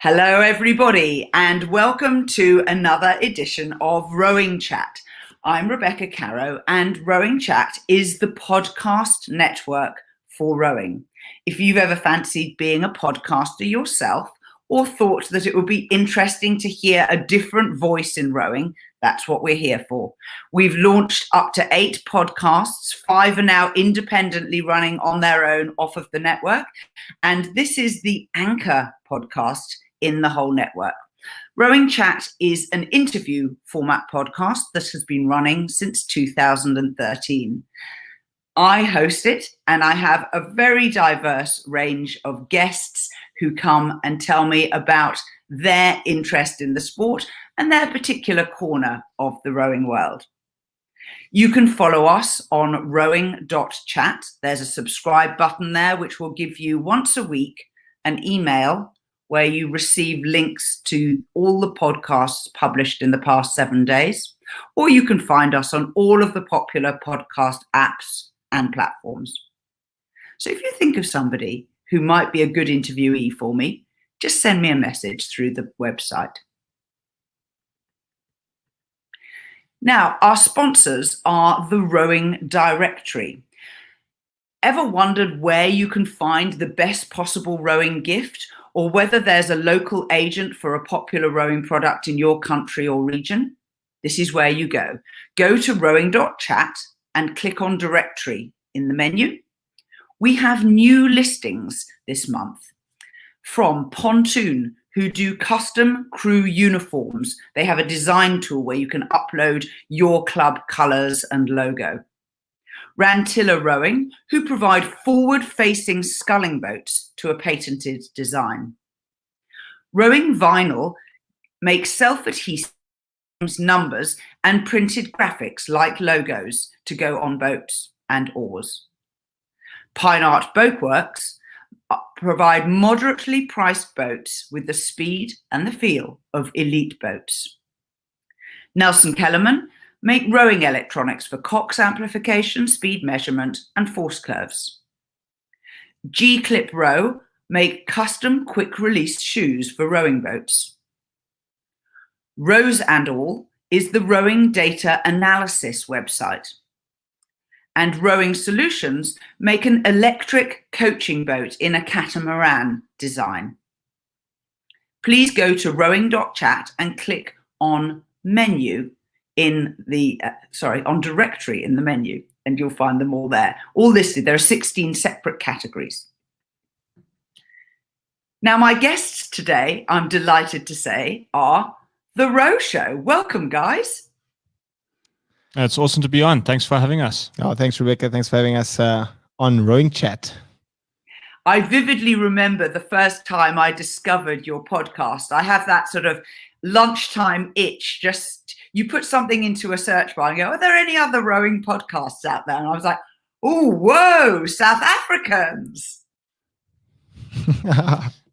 Hello, everybody, and welcome to another edition of RowingChat. I'm Rebecca Caro, and RowingChat is the podcast network for rowing. If you've ever fancied being a podcaster yourself or thought that it would be interesting to hear a different voice in rowing, that's what we're here for. We've launched up to 8 podcasts. 5 are now independently running on their own off of the network, and this is the anchor podcast in the whole network. RowingChat is an interview format podcast that has been running since 2013. I host it, and I have a very diverse range of guests who come and tell me about their interest in the sport and their particular corner of the rowing world. You can follow us on rowing.chat. There's a subscribe button there, which will give you once a week an email where you receive links to all the podcasts published in the past 7 days, or you can find us on all of the popular podcast apps and platforms. So if you think of somebody who might be a good interviewee for me, just send me a message through the website. Now, our sponsors are the Rowing Directory. Ever wondered where you can find the best possible rowing gift, or whether there's a local agent for a popular rowing product in your country or region? This is where you go. Go to rowing.chat and click on Directory in the menu. We have new listings this month from Pontoon, who do custom crew uniforms. They have a design tool where you can upload your club colours and logo. Rantilla Rowing, who provide forward-facing sculling boats to a patented design. Rowing Vinyl makes self-adhesive numbers and printed graphics like logos to go on boats and oars. Peinert Boatworks provide moderately priced boats with the speed and the feel of elite boats. Nielsen Kellerman make rowing electronics for cox amplification, speed measurement, and force curves. G-Clip Row make custom quick-release shoes for rowing boats. RowsandAll is the rowing data analysis website. And Rowing Solutions make an electric coaching boat in a catamaran design. Please go to rowing.chat and click on menu in the, on directory in the menu, and you'll find them all there. All listed. There are 16 separate categories. Now, my guests today, I'm delighted to say, are the Row Sho. Welcome, guys. It's awesome to be on. Thanks for having us. Oh, thanks, Rebecca. Thanks for having us on RowingChat. I vividly remember the first time I discovered your podcast. I have that sort of lunchtime itch. Just you put something into a search bar and go, are there any other rowing podcasts out there? And I was like, oh, whoa, South Africans.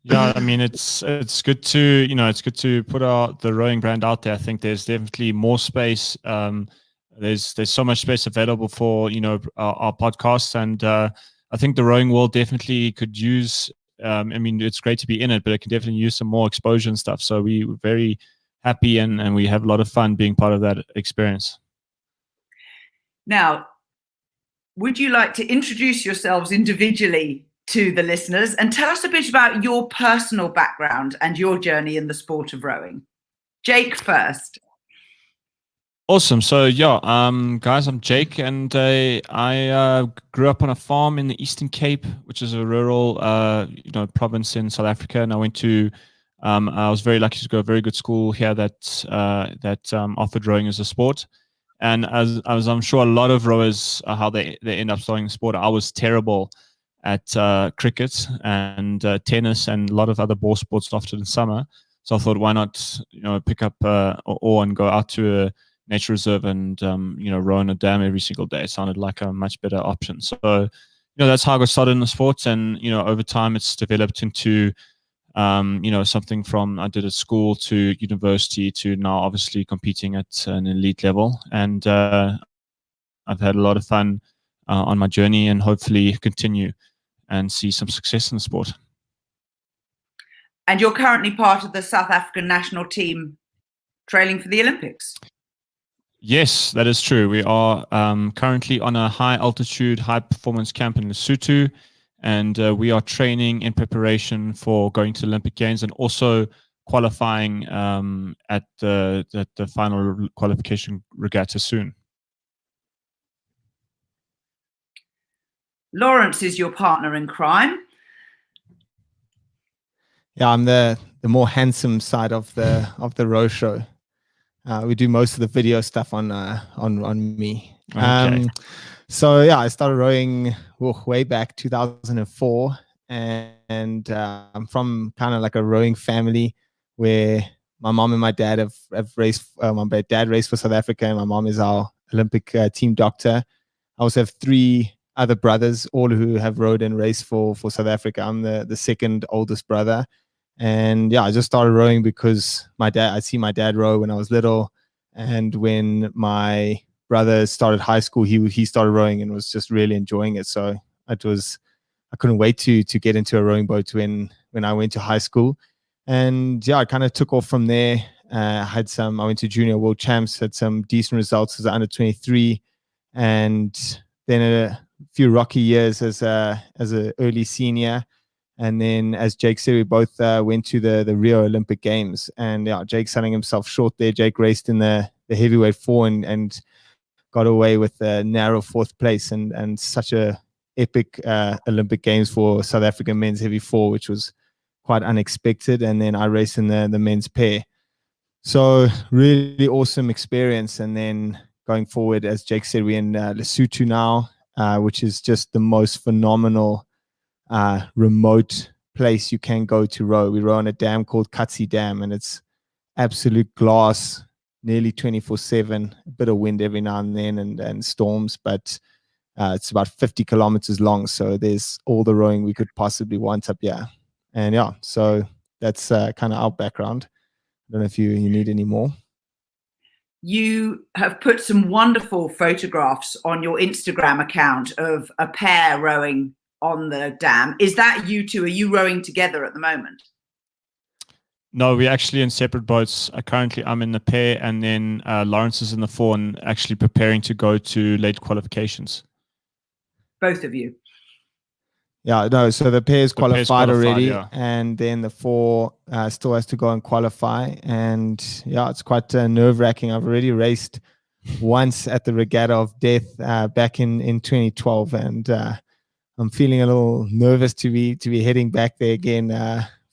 Yeah, I mean, it's good to, it's good to put the rowing brand out there. I think there's definitely more space. There's so much space available for, our podcasts. And I think the rowing world definitely could use, it's great to be in it, but it can definitely use some more exposure and stuff. So we're very happy and we have a lot of fun being part of that experience. Now, would you like to introduce yourselves individually to the listeners and tell us a bit about your personal background and your journey in the sport of rowing? Jake first. Awesome. So guys, I'm Jake, and I grew up on a farm in the Eastern Cape, which is a rural, province in South Africa. And I went to, I was very lucky to go to a very good school here that offered rowing as a sport. And as I'm sure a lot of rowers, how they end up starting the sport, I was terrible at cricket and tennis and a lot of other ball sports after the summer. So I thought, why not, pick up an oar and go out to a nature reserve and row on a dam every single day. It sounded like a much better option. So that's how I got started in the sports, and over time it's developed into something from I did at school to university to now obviously competing at an elite level. And I've had a lot of fun on my journey, and hopefully continue and see some success in the sport. And you're currently part of the South African national team trailing for the Olympics. Yes, that is true. We are currently on a high altitude, high performance camp in Lesotho, and we are training in preparation for going to the Olympic Games and also qualifying at the final qualification regatta soon. Lawrence is your partner in crime. Yeah, I'm the more handsome side of the Row Sho. We do most of the video stuff on me. Okay. So yeah, I started rowing way back 2004, and I'm from kind of like a rowing family where my mom and my dad have raced. My dad raced for South Africa, and my mom is our Olympic team doctor. I also have 3 other brothers, all who have rowed and raced for South Africa. I'm the second oldest brother. And yeah, I just started rowing because I see my dad row when I was little. And when my brother started high school, he started rowing and was just really enjoying it. So I couldn't wait to get into a rowing boat when I went to high school. And yeah, I kind of took off from there. I went to junior world champs, had some decent results as an under 23, and then a few rocky years as a early senior. And then, as Jake said, we both went to the Rio Olympic Games. And yeah, Jake selling himself short there. Jake raced in the heavyweight 4 and got away with a narrow 4th place and such a epic Olympic Games for South African men's heavy 4, which was quite unexpected. And then I raced in the men's pair. So really awesome experience. And then going forward, as Jake said, we're in Lesotho now, which is just the most phenomenal remote place you can go to row. We row on a dam called Katsi Dam, and it's absolute glass, nearly 24/7. A bit of wind every now and then, and storms, but it's about 50 kilometers long. So there's all the rowing we could possibly want up here. And yeah, so that's kind of our background. I don't know if you need any more. You have put some wonderful photographs on your Instagram account of a pair rowing on the dam. Is that you two? Are you rowing together at the moment? No, we're actually in separate boats. Currently, I'm in the pair, and then Lawrence is in the 4 and actually preparing to go to late qualifications. Both of you? Yeah, no, so the pair's qualified already, yeah. And then the 4 still has to go and qualify. And yeah, it's quite nerve-wracking. I've already raced once at the Regatta of Death back in 2012, and I'm feeling a little nervous to be heading back there again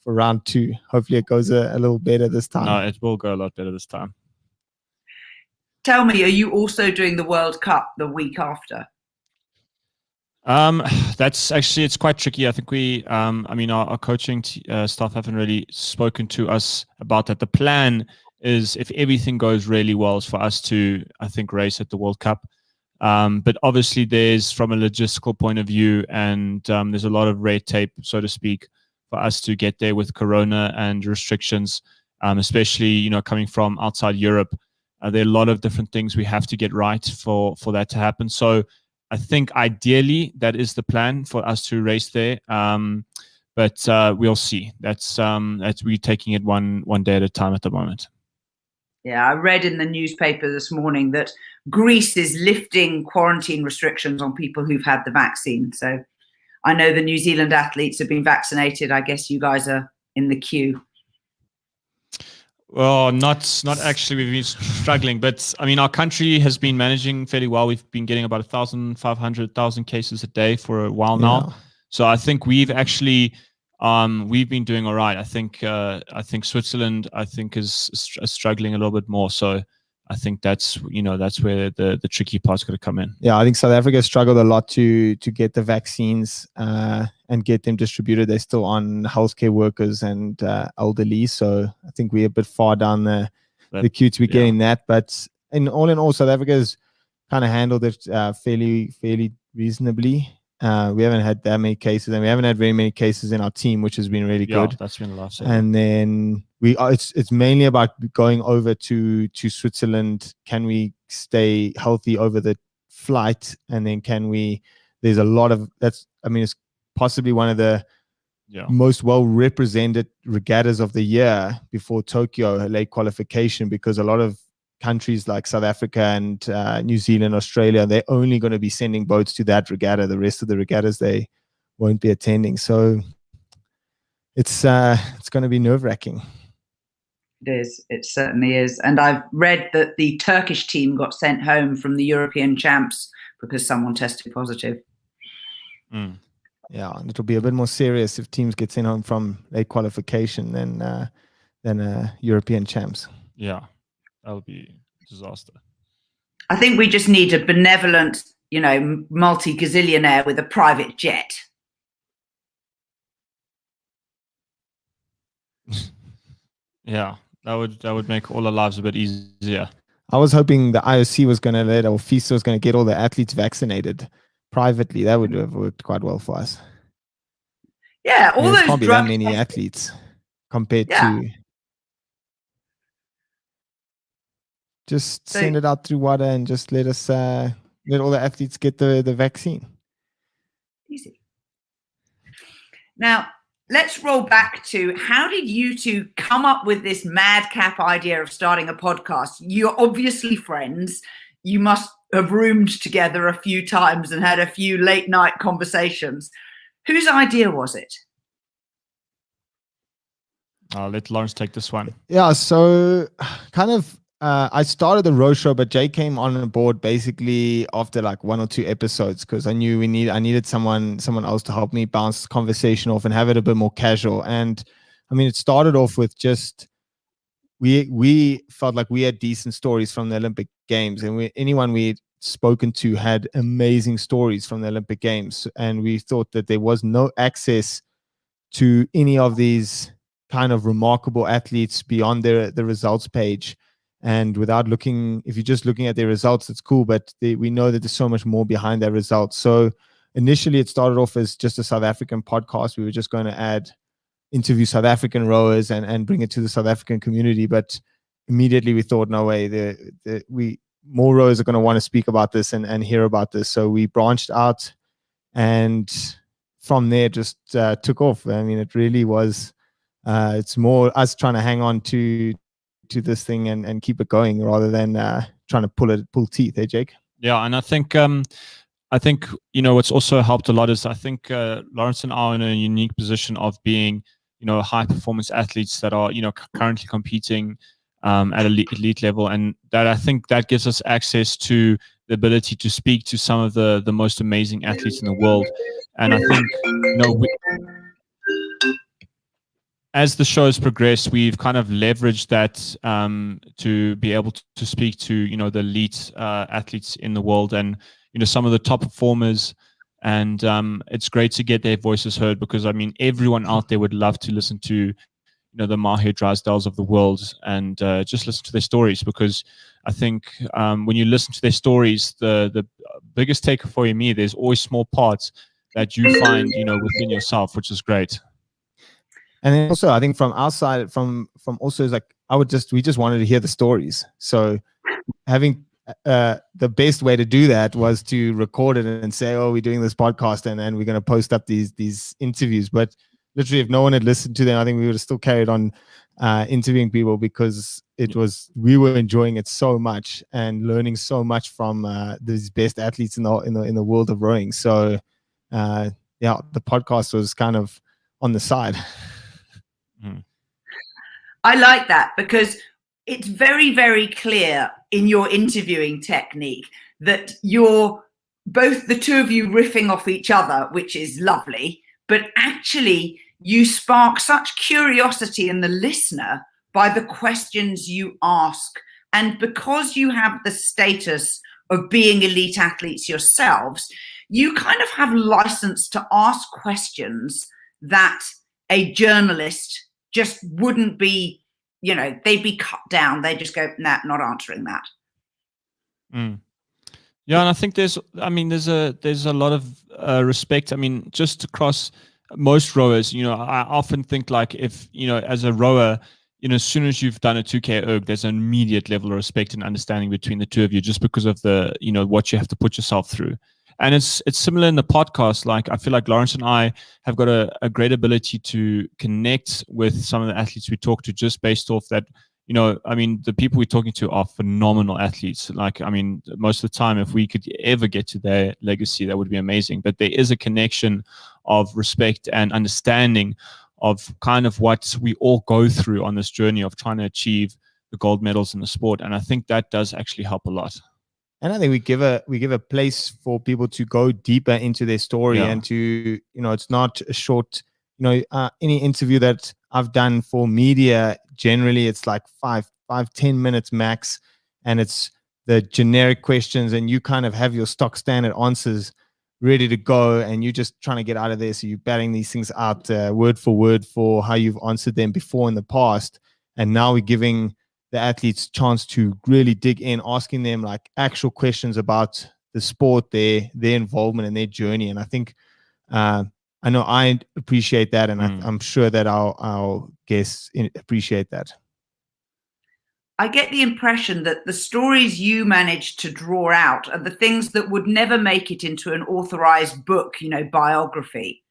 for round 2. Hopefully it goes a little better this time. No, it will go a lot better this time. Tell me, are you also doing the World Cup the week after? That's actually, it's quite tricky. I think our coaching staff haven't really spoken to us about that. The plan is, if everything goes really well, is for us to, I think, race at the World Cup. But obviously there's, from a logistical point of view, and there's a lot of red tape, so to speak, for us to get there with Corona and restrictions, especially, coming from outside Europe. There are a lot of different things we have to get right for that to happen. So I think ideally that is the plan, for us to race there. But we'll see. That's we're taking it one day at a time at the moment. Yeah, I read in the newspaper this morning that Greece is lifting quarantine restrictions on people who've had the vaccine. So I know the New Zealand athletes have been vaccinated. I guess you guys are in the queue. Well, not actually. We've been struggling, but I mean, our country has been managing fairly well. We've been getting about 1,500 cases a day for a while now. So I think we've actually we've been doing all right. I think Switzerland, is struggling a little bit more. So I think that's where the tricky part's going to come in. Yeah, I think South Africa struggled a lot to get the vaccines and get them distributed. They're still on healthcare workers and elderly. So I think we're a bit far down the queue to be getting that. But in all, South Africa's kind of handled it fairly reasonably. We haven't had that many cases, and we haven't had very many cases in our team, which has been really good. That's been the last. And then it's mainly about going over to Switzerland. Can we stay healthy over the flight? And then there's a lot of it's possibly one of the most well represented regattas of the year before Tokyo late qualification, because a lot of countries like South Africa and New Zealand, Australia, they're only going to be sending boats to that regatta. The rest of the regattas they won't be attending. So it's going to be nerve-wracking. It is. It certainly is. And I've read that the Turkish team got sent home from the European champs because someone tested positive. Yeah, and it'll be a bit more serious if teams get sent home from late qualification than European champs. Yeah, that'll be a disaster. I think we just need a benevolent, multi-gazillionaire with a private jet. Yeah, that would make all our lives a bit easier. I was hoping the IOC was going to or FISA was going to get all the athletes vaccinated privately. That would have worked quite well for us. Yeah, all those can't be that many athletes compared to. Just send it out through water and just let all the athletes get the vaccine. Easy. Now, let's roll back to, how did you two come up with this madcap idea of starting a podcast? You're obviously friends. You must have roomed together a few times and had a few late night conversations. Whose idea was it? I'll let Lawrence take this one. Yeah, so kind of I started the Row Sho, but Jay came on board basically after like 1 or 2 episodes, because I knew I needed someone else to help me bounce the conversation off and have it a bit more casual. And I mean, it started off with just we felt like we had decent stories from the Olympic Games, and anyone we'd spoken to had amazing stories from the Olympic Games, and we thought that there was no access to any of these kind of remarkable athletes beyond the results page. And without if you're just looking at their results, it's cool, but we know that there's so much more behind their results. So initially it started off as just a South African podcast. We were just going to interview South African rowers and bring it to the South African community. But immediately we thought, no way, more rowers are going to want to speak about this and hear about this. So we branched out, and from there just took off. I mean, it really was, it's more us trying to hang on to this thing and keep it going rather than trying to pull teeth, Jake? Yeah, and I think what's also helped a lot is I think Lawrence and I are in a unique position of being high performance athletes that are currently competing at elite level, and that I think that gives us access to the ability to speak to some of the most amazing athletes in the world. And I think as the show has progressed, we've kind of leveraged that to be able to speak to the elite athletes in the world, and some of the top performers. And it's great to get their voices heard, because I mean, everyone out there would love to listen to the Maher Drysdales of the world and just listen to their stories, because I think when you listen to their stories, the biggest takeaway for me, there's always small parts that you find within yourself, which is great. And then also, I think from our side, from also is like we just wanted to hear the stories. So having the best way to do that was to record it and say, oh, we're doing this podcast and we're going to post up these interviews. But literally, if no one had listened to them, I think we would have still carried on interviewing people, because we were enjoying it so much and learning so much from these best athletes in the world of rowing. So the podcast was kind of on the side. I like that, because it's very, very clear in your interviewing technique that you're both the two of you riffing off each other, which is lovely, but actually you spark such curiosity in the listener by the questions you ask. And because you have the status of being elite athletes yourselves, you kind of have license to ask questions that a journalist just wouldn't be, they'd be cut down. They just go, nah, not answering that. Yeah, and I think there's a lot of respect. I mean, just across most rowers, I often think like if, as a rower, as soon as you've done a 2K erg, there's an immediate level of respect and understanding between the two of you, just because of the, what you have to put yourself through. And it's similar in the podcast. Like, I feel like Lawrence and I have got a great ability to connect with some of the athletes we talk to, just based off that. I mean, the people we're talking to are phenomenal athletes. Like, I mean, most of the time, if we could ever get to their legacy, that would be amazing. But there is a connection of respect and understanding of kind of what we all go through on this journey of trying to achieve the gold medals in the sport. And I think that does actually help a lot. And I think we give a place for people to go deeper into their story, and to, it's not a short, any interview that I've done for media, generally it's like 10 minutes max, and it's the generic questions, and you kind of have your stock standard answers ready to go, and you're just trying to get out of there. So you're batting these things out word for word for how you've answered them before in the past. And now we're giving the athletes chance to really dig in, asking them like actual questions about the sport, their involvement and their journey. And I think, I know I appreciate that, and I'm sure that our guests appreciate that. I get the impression that the stories you managed to draw out are the things that would never make it into an authorized book, biography.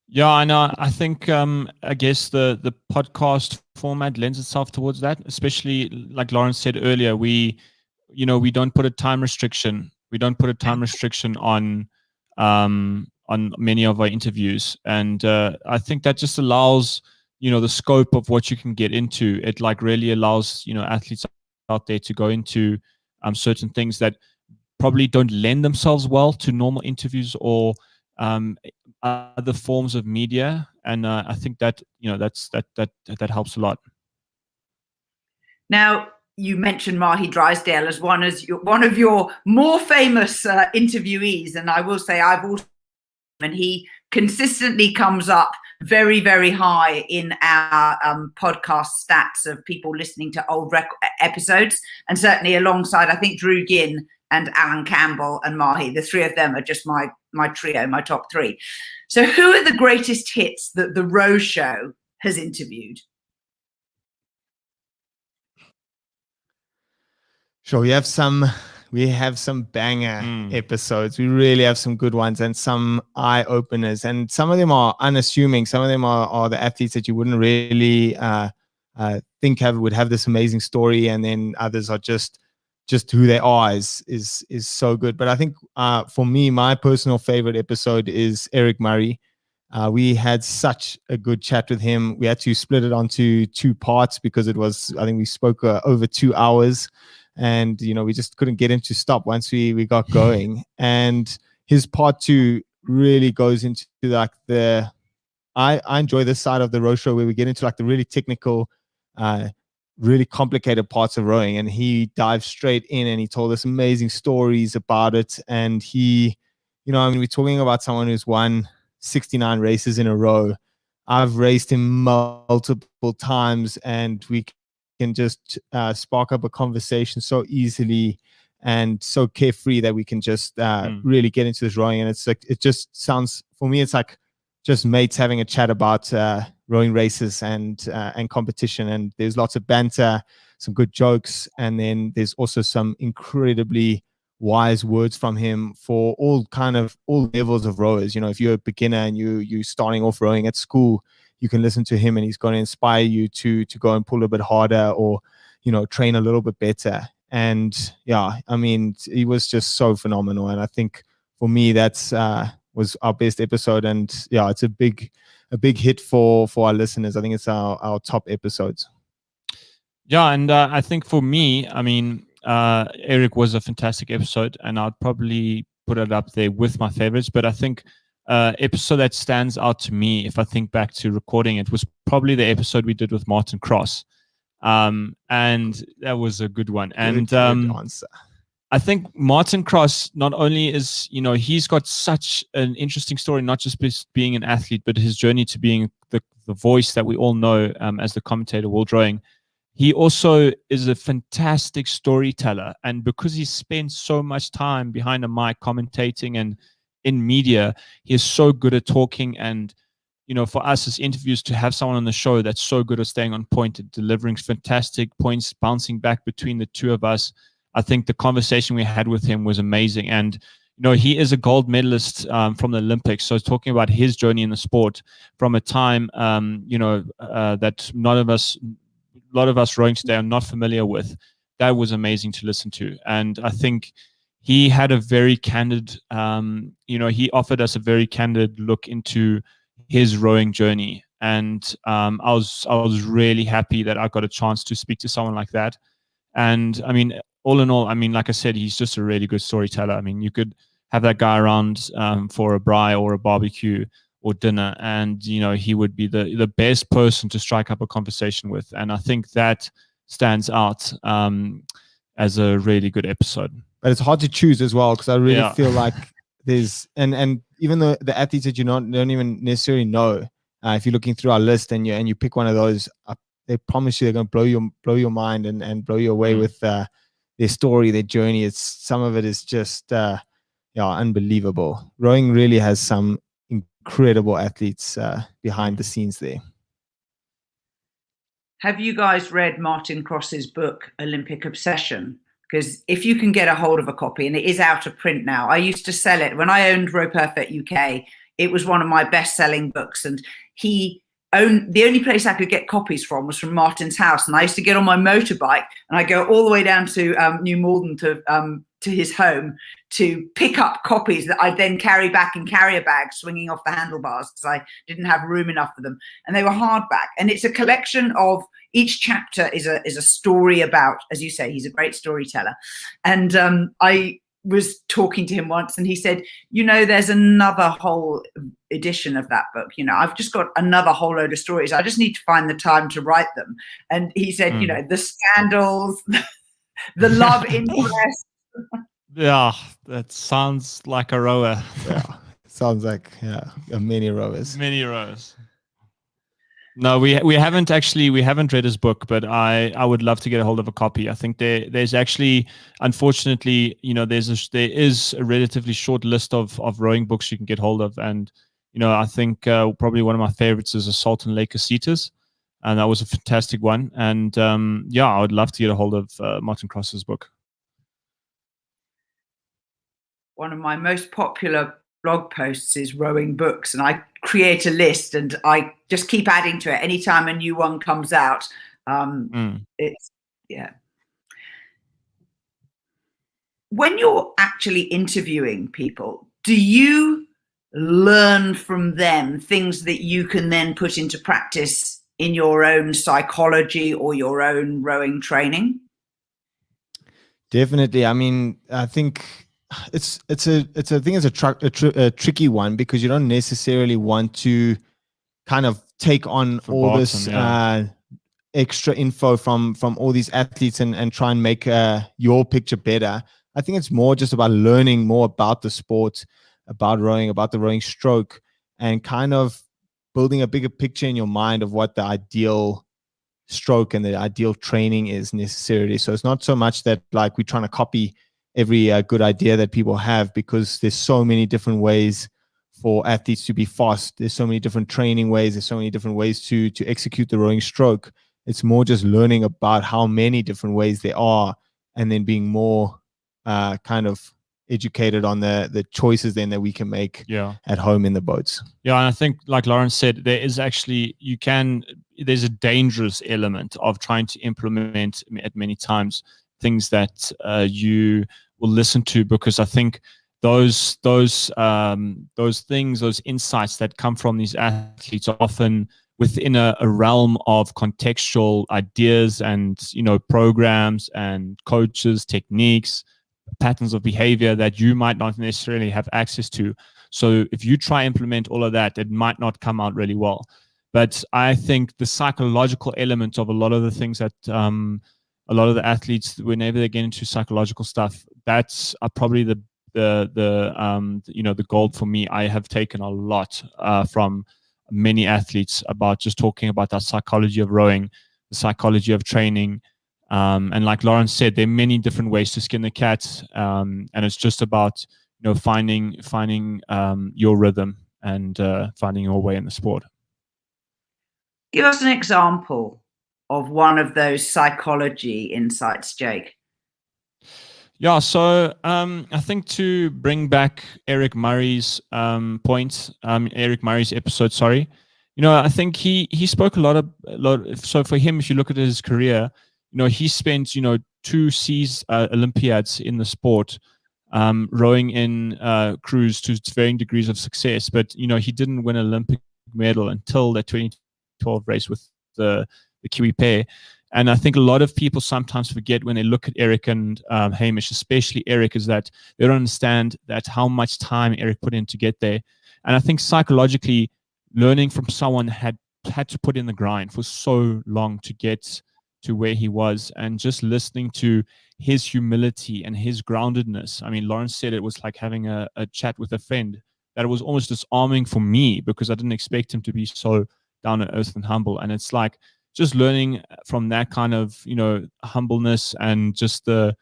Yeah, I know. I think, I guess the podcast format lends itself towards that, especially like Lawrence said earlier, we don't put a time restriction. We don't put a time restriction on many of our interviews. And I think that just allows, the scope of what you can get into. It like really allows, athletes out there to go into certain things that probably don't lend themselves well to normal interviews or other forms of media. And I think that, that helps a lot. Now, you mentioned Mahi Drysdale as one of your more famous interviewees, and I will say I've also, and he consistently comes up very, very high in our podcast stats of people listening to old episodes, and certainly alongside, I think, Drew Ginn and Alan Campbell and Mahi. The three of them are just my trio, my top three. So who are the greatest hits that the Row Sho has interviewed? Sure, we have some banger episodes. We really have some good ones and some eye openers, and some of them are unassuming. Some of them are the athletes that you wouldn't really think would have this amazing story, and then others are just who they are is so good. But I think for me, my personal favorite episode is Eric Murray. We had such a good chat with him. We had to split it onto 2 parts because it was, I think we spoke over 2 hours. And, we just couldn't get him to stop once we got going. And his part 2 really goes into like I enjoy this side of the Row Sho where we get into like the really technical, really complicated parts of rowing. And he dived straight in and he told us amazing stories about it. And he, we're talking about someone who's won 69 races in a row. I've raced him multiple times, and we can just spark up a conversation so easily and so carefree that we can just really get into this rowing. And it's like, it just sounds, for me, it's like just mates having a chat about rowing races and competition. And there's lots of banter, some good jokes, and then there's also some incredibly wise words from him for all levels of rowers. If you're a beginner and you're starting off rowing at school, you can listen to him and he's going to inspire you to go and pull a bit harder or, train a little bit better. And yeah, I mean, he was just so phenomenal. And I think for me, that's was our best episode. And yeah, it's a big hit for our listeners. I think it's our top episodes. Yeah. And I think for me, I mean, Eric was a fantastic episode, and I'd probably put it up there with my favorites. But I think episode that stands out to me, if I think back to recording it, was probably the episode we did with Martin Cross, and that was a good one. And good answer. I think Martin Cross, not only is, he's got such an interesting story, not just being an athlete, but his journey to being the voice that we all know as the commentator World Rowing. He also is a fantastic storyteller. And because he spent so much time behind a mic commentating and in media, he is so good at talking and for us as interviews to have someone on the show that's so good at staying on point and delivering fantastic points, bouncing back between the two of us. I think the conversation we had with him was amazing. And, he is a gold medalist from the Olympics. So talking about his journey in the sport from a time, that a lot of us rowing today are not familiar with, that was amazing to listen to. And I think he had a very candid, he offered us a very candid look into his rowing journey. And I was really happy that I got a chance to speak to someone like that. And I mean, all in all, I mean, like I said, he's just a really good storyteller. I mean, you could have that guy around for a braai or a barbecue or dinner, and he would be the best person to strike up a conversation with. And I think that stands out as a really good episode. But it's hard to choose as well, because I really feel like there's and even though the athletes that don't even necessarily know, if you're looking through our list and you pick one of those, they promise you they're going to blow your mind and blow you away with their story, their journey. Some of it is just unbelievable. Rowing really has some incredible athletes behind the scenes there. Have you guys read Martin Cross's book, Olympic Obsession? Because if you can get a hold of a copy, and it is out of print now, I used to sell it when I owned Row Perfect UK. It was one of my best-selling books, and the only place I could get copies from was from Martin's house. And I used to get on my motorbike and I go all the way down to New Malden to his home to pick up copies that I'd then carry back in carrier bags swinging off the handlebars because I didn't have room enough for them. And they were hardback. And it's a collection of, each chapter is a story about, as you say, he's a great storyteller. And I was talking to him once and he said, there's another whole edition of that book. I've just got another whole load of stories. I just need to find the time to write them. And he said, the scandals, the love interest. Yeah, that sounds like a rower. Yeah, sounds like many rowers. Many rowers. No, we haven't read his book, but I would love to get a hold of a copy. I think there's actually, unfortunately, there is a relatively short list of rowing books you can get hold of, and I think probably one of my favorites is Assault on Lake Casitas, and that was a fantastic one. And I would love to get a hold of Martin Cross's book. One of my most popular blog posts is rowing books, and I create a list and I just keep adding to it anytime a new one comes out. It's when you're actually interviewing people, do you learn from them things that you can then put into practice in your own psychology or your own rowing training? Definitely. I mean, I think it's a tricky one, because you don't necessarily want to kind of take on all this extra info from all these athletes and try and make your picture better. I think it's more just about learning more about the sport, about rowing, about the rowing stroke, and kind of building a bigger picture in your mind of what the ideal stroke and the ideal training is necessarily. So it's not so much that like we're trying to copy every good idea that people have, because there's so many different ways for athletes to be fast. There's so many different training ways. There's so many different ways to execute the rowing stroke. It's more just learning about how many different ways there are, and then being more kind of educated on the choices then that we can make at home in the boats. Yeah, and I think, like Lawrence said, there's a dangerous element of trying to implement at many times things that you will listen to, because I think those things, those insights that come from these athletes are often within a realm of contextual ideas and programs and coaches, techniques, patterns of behavior that you might not necessarily have access to. So if you try implement all of that, it might not come out really well. But I think the psychological element of a lot of the things that a lot of the athletes, whenever they get into psychological stuff, that's probably the gold for me. I have taken a lot from many athletes about just talking about that psychology of rowing, the psychology of training. And like Lawrence said, there are many different ways to skin the cat. And it's just about, finding your rhythm and finding your way in the sport. Give us an example of one of those psychology insights, Jake. Yeah, so I think to bring back Eric Murray's Eric Murray's episode, sorry, I think he spoke a lot. So for him, if you look at his career, he spent 2 Olympiads in the sport, rowing in crews to varying degrees of success. But he didn't win an Olympic medal until that 2012 race with the Kiwi pair. And I think a lot of people sometimes forget when they look at Eric and Hamish, especially Eric, is that they don't understand that how much time Eric put in to get there. And I think psychologically, learning from someone had to put in the grind for so long to get to where he was, and just listening to his humility and his groundedness. I mean, Lawrence said it was like having a chat with a friend, that it was almost disarming for me because I didn't expect him to be so down to earth and humble. And it's like, just learning from that kind of, humbleness and just the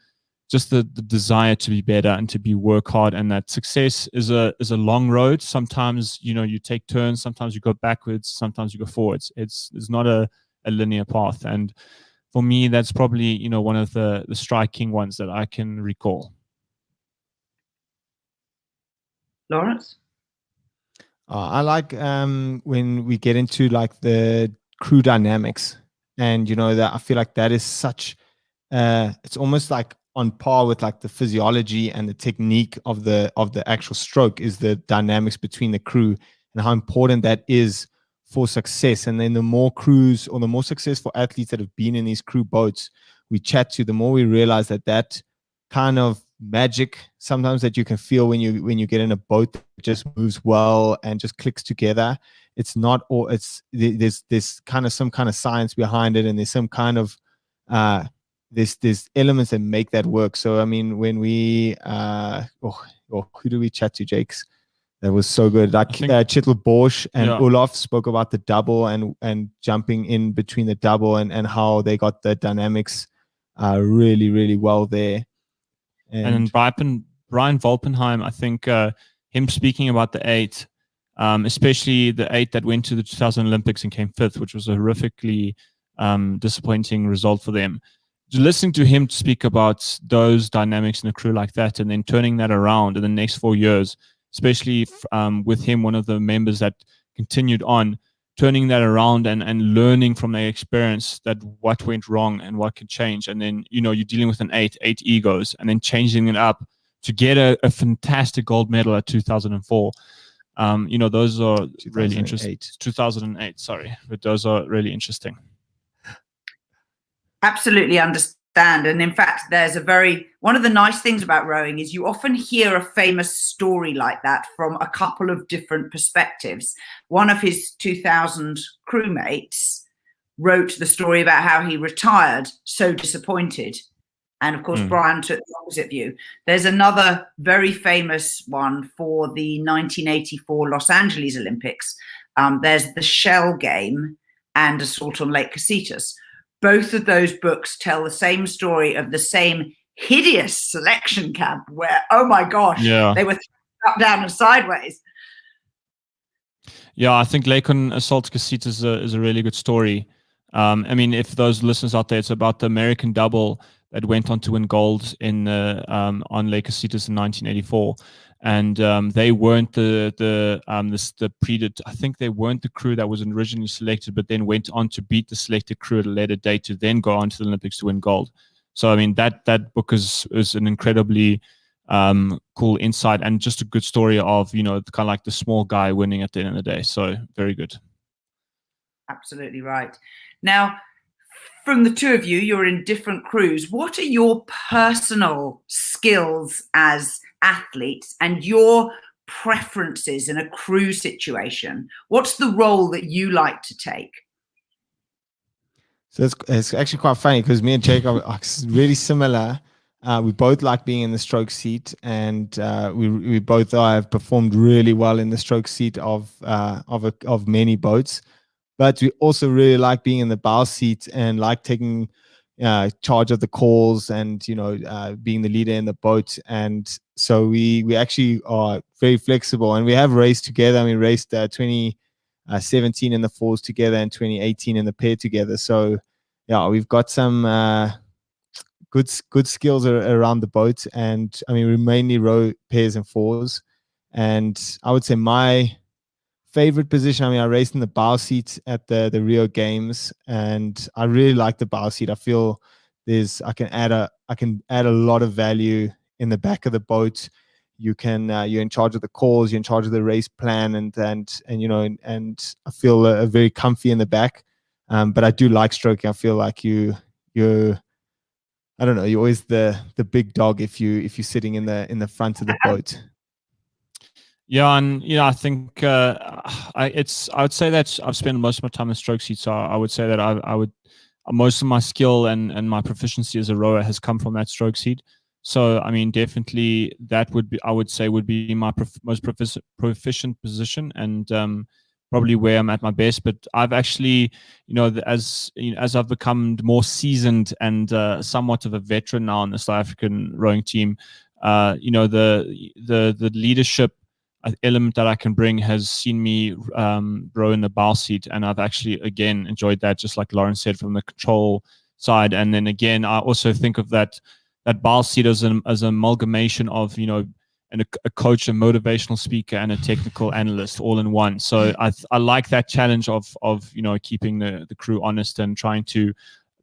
desire to be better and to work hard, and that success is a long road. Sometimes, you take turns, sometimes you go backwards, sometimes you go forwards. It's not a linear path. And for me, that's probably, one of the striking ones that I can recall. Lawrence? I like when we get into like the crew dynamics, and that I feel like that is such it's almost like on par with like the physiology and the technique of the actual stroke, is the dynamics between the crew and how important that is for success. And then the more crews or the more successful athletes that have been in these crew boats we chat to, the more we realize that kind of magic sometimes that you can feel when you get in a boat that just moves well and just clicks together. It's not all, there's kind of some kind of science behind it, and there's some kind of there's elements that make that work. So I mean, when we who do we chat to, Jakes? That was so good. Like Kjetil, Borch and Olaf spoke about the double and jumping in between the double and how they got the dynamics really, really well there. And Brian Volpenheim, I think him speaking about the 8, especially the 8 that went to the 2000 Olympics and came 5th, which was a horrifically disappointing result for them. Listening to him speak about those dynamics in a crew like that, and then turning that around in the next 4 years, especially with him, one of the members that continued on, turning that around and learning from their experience that what went wrong and what could change. And then, you're dealing with an 8 egos, and then changing it up to get a fantastic gold medal at 2004. Those are really interesting. 2008, sorry, but those are really interesting. Absolutely understand. And in fact, there's one of the nice things about rowing is you often hear a famous story like that from a couple of different perspectives. One of his 2000 crewmates wrote the story about how he retired so disappointed. And of course, Brian took the opposite view. There's another very famous one for the 1984 Los Angeles Olympics. There's The Shell Game and Assault on Lake Casitas. Both of those books tell the same story of the same hideous selection camp where, oh my gosh, they were up, down, and sideways. Yeah, I think Lake on Assault Casitas is a really good story. I mean, if those listeners out there, it's about the American double that went on to win gold in on Lake Casitas in 1984. And they weren't the I think they weren't the crew that was originally selected, but then went on to beat the selected crew at a later date to then go on to the Olympics to win gold. So I mean that book is an incredibly cool insight, and just a good story of kind of like the small guy winning at the end of the day. So very good. Absolutely right. Now, from the two of you, you're in different crews. What are your personal skills as athletes and your preferences in a crew situation? What's the role that you like to take? So it's actually quite funny because me and Jake are really similar. We both like being in the stroke seat, and we both have performed really well in the stroke seat of many boats. But we also really like being in the bow seat and like taking charge of the calls and being the leader in the boat. And so we actually are very flexible, and we have raced together. We raced 17 in the fours together and 2018 in the pair together. So yeah, we've got some good skills around the boat. And I mean, we mainly row pairs and fours. And I would say my favorite position, I mean, I raced in the bow seat at the Rio Games, and I really like the bow seat. I feel I can add a lot of value in the back of the boat. You're in charge of the calls, you're in charge of the race plan, and I feel very comfy in the back. But I do like stroking. I feel like you're I don't know, you're always the big dog if you're sitting in the front of the boat. Yeah, and I think I would say that I've spent most of my time in stroke seat, so I would say that I would most of my skill and my proficiency as a rower has come from that stroke seat. So I mean, definitely that would be my most proficient position, and probably where I'm at my best. But I've actually, as I've become more seasoned and somewhat of a veteran now in the South African rowing team, the leadership element that I can bring has seen me row in the bow seat, and I've actually again enjoyed that, just like Lauren said, from the control side. And then again, I also think of that bow seat as an amalgamation of a coach, a motivational speaker, and a technical analyst all in one. So I like that challenge of keeping the crew honest and trying to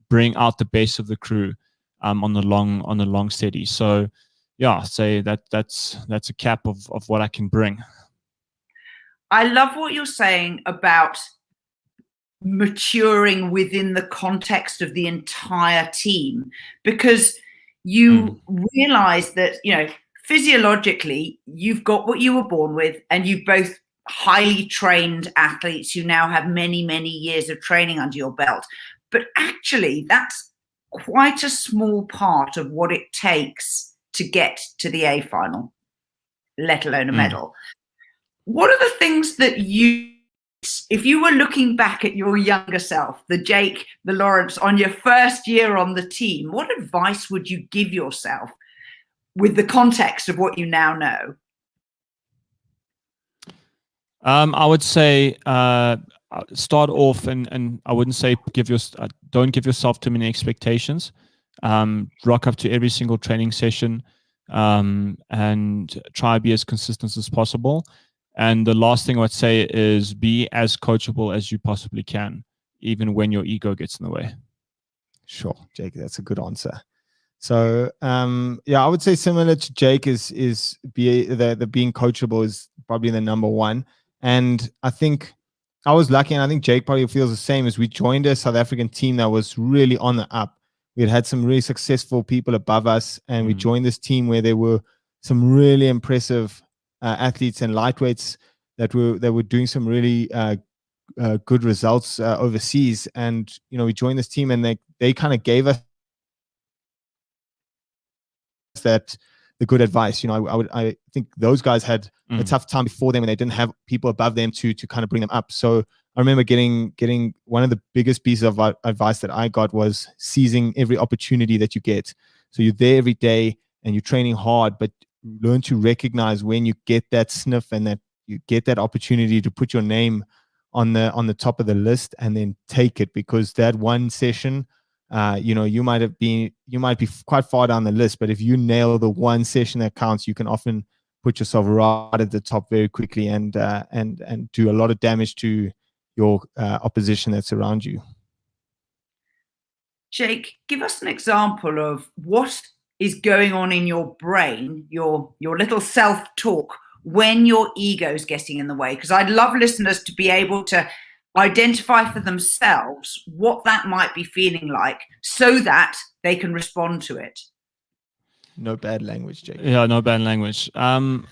bring out the best of the crew on the long steady. So yeah, say that's a cap of what I can bring. I love what you're saying about maturing within the context of the entire team, because you realize that, physiologically, you've got what you were born with, and you've both highly trained athletes who now have many, many years of training under your belt. But actually, that's quite a small part of what it takes to get to the A final, let alone a medal. What are the things that if you were looking back at your younger self, the Jake, the Lawrence, on your first year on the team, what advice would you give yourself with the context of what you now know? I would say start off, and I wouldn't say don't give yourself too many expectations. Rock up to every single training session, and try to be as consistent as possible. And the last thing I would say is be as coachable as you possibly can, even when your ego gets in the way. Sure, Jake, that's a good answer. So I would say similar to Jake is the being coachable is probably the number one. And I think I was lucky, and I think Jake probably feels the same, as we joined a South African team that was really on the up. We had some really successful people above us, and we joined this team where there were some really impressive athletes and lightweights that were doing some really good results overseas. And we joined this team, and they kind of gave us that the good advice. I think those guys had a tough time before them, and they didn't have people above them to kind of bring them up. So I remember getting one of the biggest pieces of advice that I got was seizing every opportunity that you get. So you're there every day and you're training hard, but learn to recognize when you get that sniff and that you get that opportunity to put your name on the top of the list, and then take it, because that one session, you might be quite far down the list, but if you nail the one session that counts, you can often put yourself right at the top very quickly and do a lot of damage to your opposition that's around you. Jake, give us an example of what is going on in your brain, your little self-talk, when your ego's getting in the way. Because I'd love listeners to be able to identify for themselves what that might be feeling like, so that they can respond to it. No bad language, Jake. Yeah, no bad language. I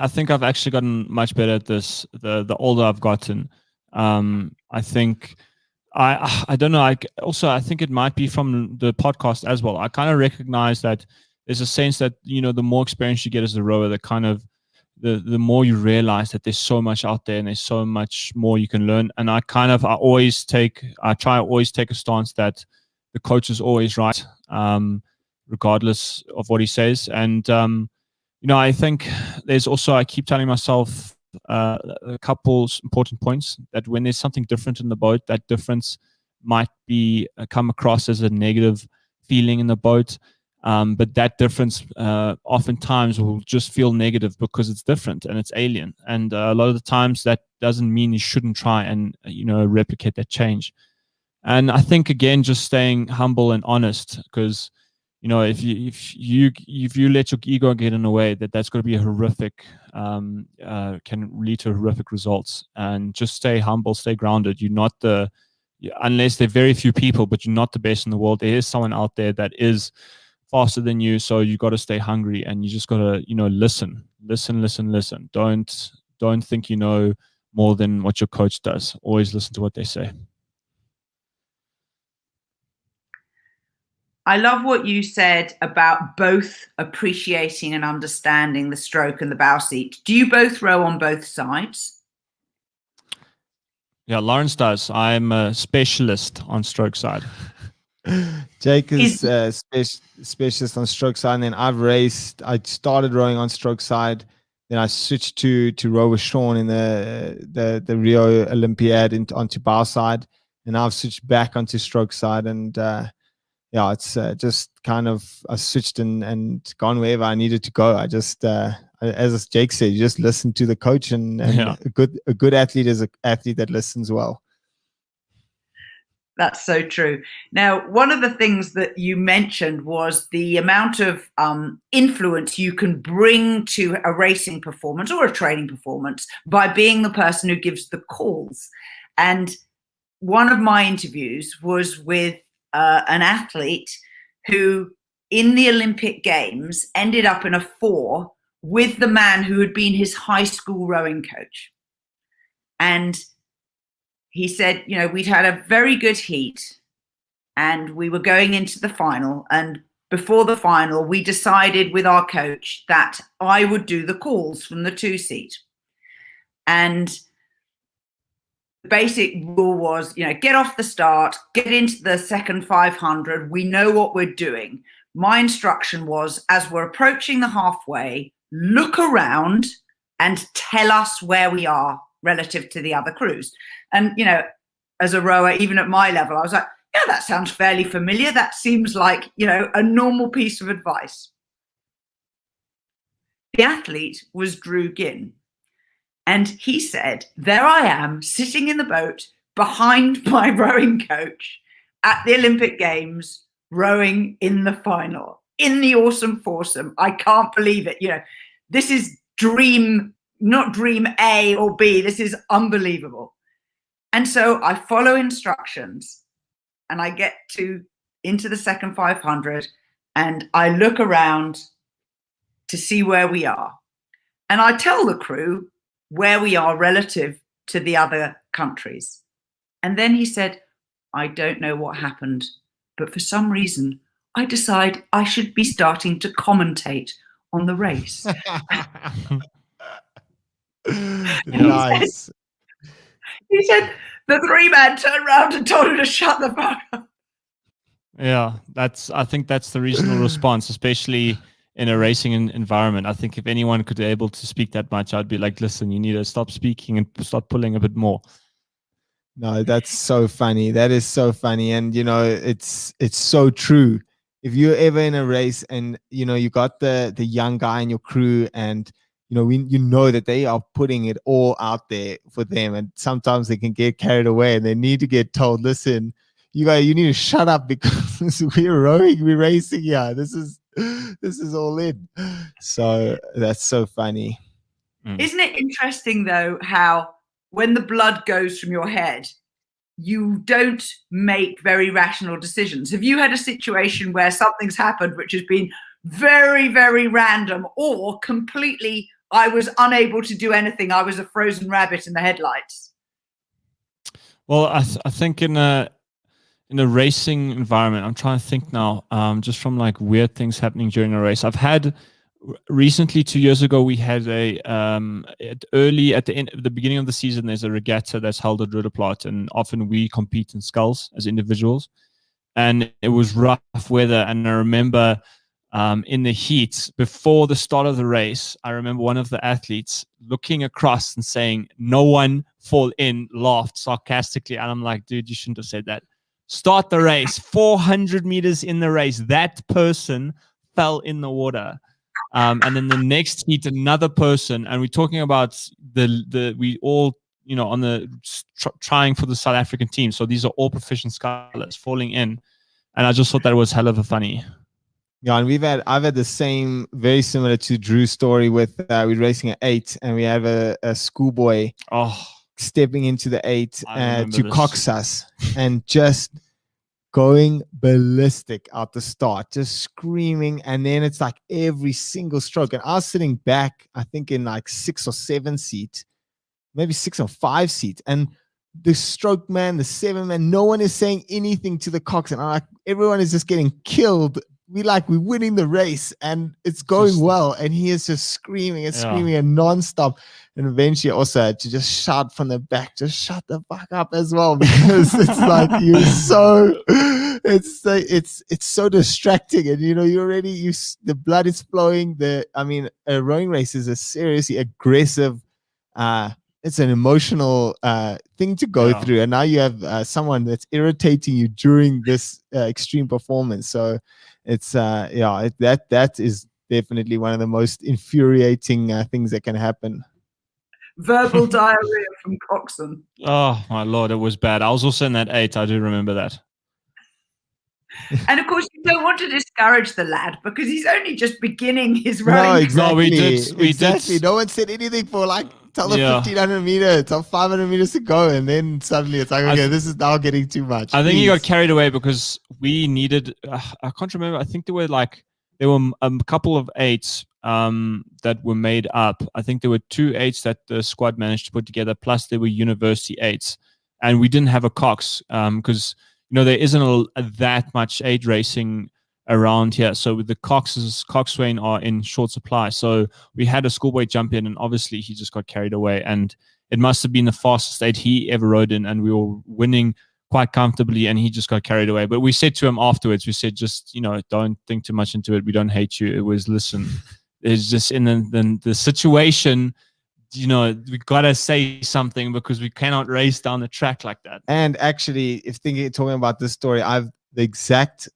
think I've actually gotten much better at this the older I've gotten. I think I don't know. I think it might be from the podcast as well. I kind of recognize that there's a sense that, the more experience you get as a rower, the more you realize that there's so much out there and there's so much more you can learn. And I try to always take a stance that the coach is always right, regardless of what he says. And, I think there's also, I keep telling myself a couple important points, that when there's something different in the boat, that difference might be come across as a negative feeling in the boat. But that difference oftentimes will just feel negative because it's different and it's alien. And a lot of the times that doesn't mean you shouldn't try and replicate that change. And I think, again, just staying humble and honest, because if you let your ego get in the way, that's going to be a horrific, can lead to horrific results. And just stay humble, stay grounded. You're not unless there are very few people, but you're not the best in the world. There is someone out there that is faster than you, so you got to stay hungry, and you just got to listen. Don't think you know more than what your coach does. Always listen to what they say. I love what you said about both appreciating and understanding the stroke and the bow seat. Do you both row on both sides? Yeah, Lawrence does. I'm a specialist on stroke side. Jake is specialist on stroke side, and then I started rowing on stroke side, then I switched to row Sho in the Rio Olympiad onto bow side, and I've switched back onto stroke side, and it's just kind of I switched and gone wherever I needed to go. I just as Jake said, you just listen to the coach, and a good athlete is an athlete that listens well. That's so true. Now, one of the things that you mentioned was the amount of influence you can bring to a racing performance or a training performance by being the person who gives the calls. And one of my interviews was with an athlete who, in the Olympic Games, ended up in a 4 with the man who had been his high school rowing coach. And he said, we'd had a very good heat and we were going into the final. And before the final, we decided with our coach that I would do the calls from the 2 seat. And the basic rule was, get off the start, get into the second 500. We know what we're doing. My instruction was, as we're approaching the halfway, look around and tell us where we are relative to the other crews. And, as a rower, even at my level, I was like, yeah, that sounds fairly familiar. That seems like, a normal piece of advice. The athlete was Drew Ginn. And he said, there I am sitting in the boat behind my rowing coach at the Olympic Games, rowing in the final, in the awesome foursome. I can't believe it. This is not dream A or B. This is unbelievable. And so I follow instructions and I get into the second 500 and I look around to see where we are. And I tell the crew where we are relative to the other countries. And then he said, I don't know what happened, but for some reason, I decide I should be starting to commentate on the race. Nice. He said the 3-man turned around and told him to shut the fuck up. Yeah, I think that's the reasonable response, especially in a racing environment. I think if anyone could be able to speak that much, I'd be like, listen, you need to stop speaking and start pulling a bit more. No, that's so funny. That is so funny. And, it's so true. If you're ever in a race and, you got the young guy in your crew and, that they are putting it all out there for them. And sometimes they can get carried away and they need to get told, listen, you need to shut up because we're racing here. This is all in. So that's so funny. Isn't it interesting, though, how when the blood goes from your head, you don't make very rational decisions? Have you had a situation where something's happened which has been very, very random or completely, I was unable to do anything, I was a frozen rabbit in the headlights? Well, I think in a racing environment, I'm trying to think now, just from like weird things happening during a race. I've had recently, 2 years ago, we had at the beginning of the season, there's a regatta that's held at Rudderplaat, and often we compete in sculls as individuals. And it was rough weather, and I remember in the heat before the start of the race. I remember one of the athletes looking across and saying, "No one fall in," laughed sarcastically. And I'm like, dude, you shouldn't have said that. Start the race. 400 meters in the race, that person fell in the water. And then the next heat, another person, and we're talking about we all, on the trying for the South African team. So these are all proficient scholars falling in. And I just thought that was hell of a funny. Yeah, and I've had the same, very similar to Drew's story with we're racing at 8, and we have a schoolboy stepping into the 8 to cox us and just going ballistic out the start, just screaming. And then it's like every single stroke. And I was sitting back, I think in like 6 or 7 seat, maybe 6 or 5 seat. And the stroke man, the 7 man, no one is saying anything to the cox. And I'm like, everyone is just getting killed. We're winning the race and it's going well. And he is just screaming and screaming and nonstop. And eventually also had to just shout from the back, just shut the fuck up as well, because it's like it's so distracting. And the blood is flowing. A rowing race is a seriously aggressive, it's an emotional thing to go through. And now you have someone that's irritating you during this extreme performance. So it's that is definitely one of the most infuriating things that can happen. Verbal diarrhea from coxing. Oh my Lord, it was bad. I was also in that 8. I do remember that. And of course, you don't want to discourage the lad because he's only just beginning his rowing. No, exactly. No, we did. No one said anything for till the 1500 meters, till 500 meters to go, and then suddenly it's like, okay, this is now getting too much. I think he got carried away because we needed. I can't remember. I think there were a couple of 8s that were made up. I think there were 2 8s that the squad managed to put together, plus there were university 8s, and we didn't have a cox because there isn't that much 8 racing around here. So with the coxswain are in short supply. So we had a schoolboy jump in, and obviously he just got carried away. And it must have been the fastest 8 he ever rode in, and we were winning quite comfortably, and he just got carried away. But we said to him afterwards, we said, just don't think too much into it. We don't hate you. It was, listen, it's just in the situation. We gotta say something because we cannot race down the track like that. And actually, talking about this story, I've the exact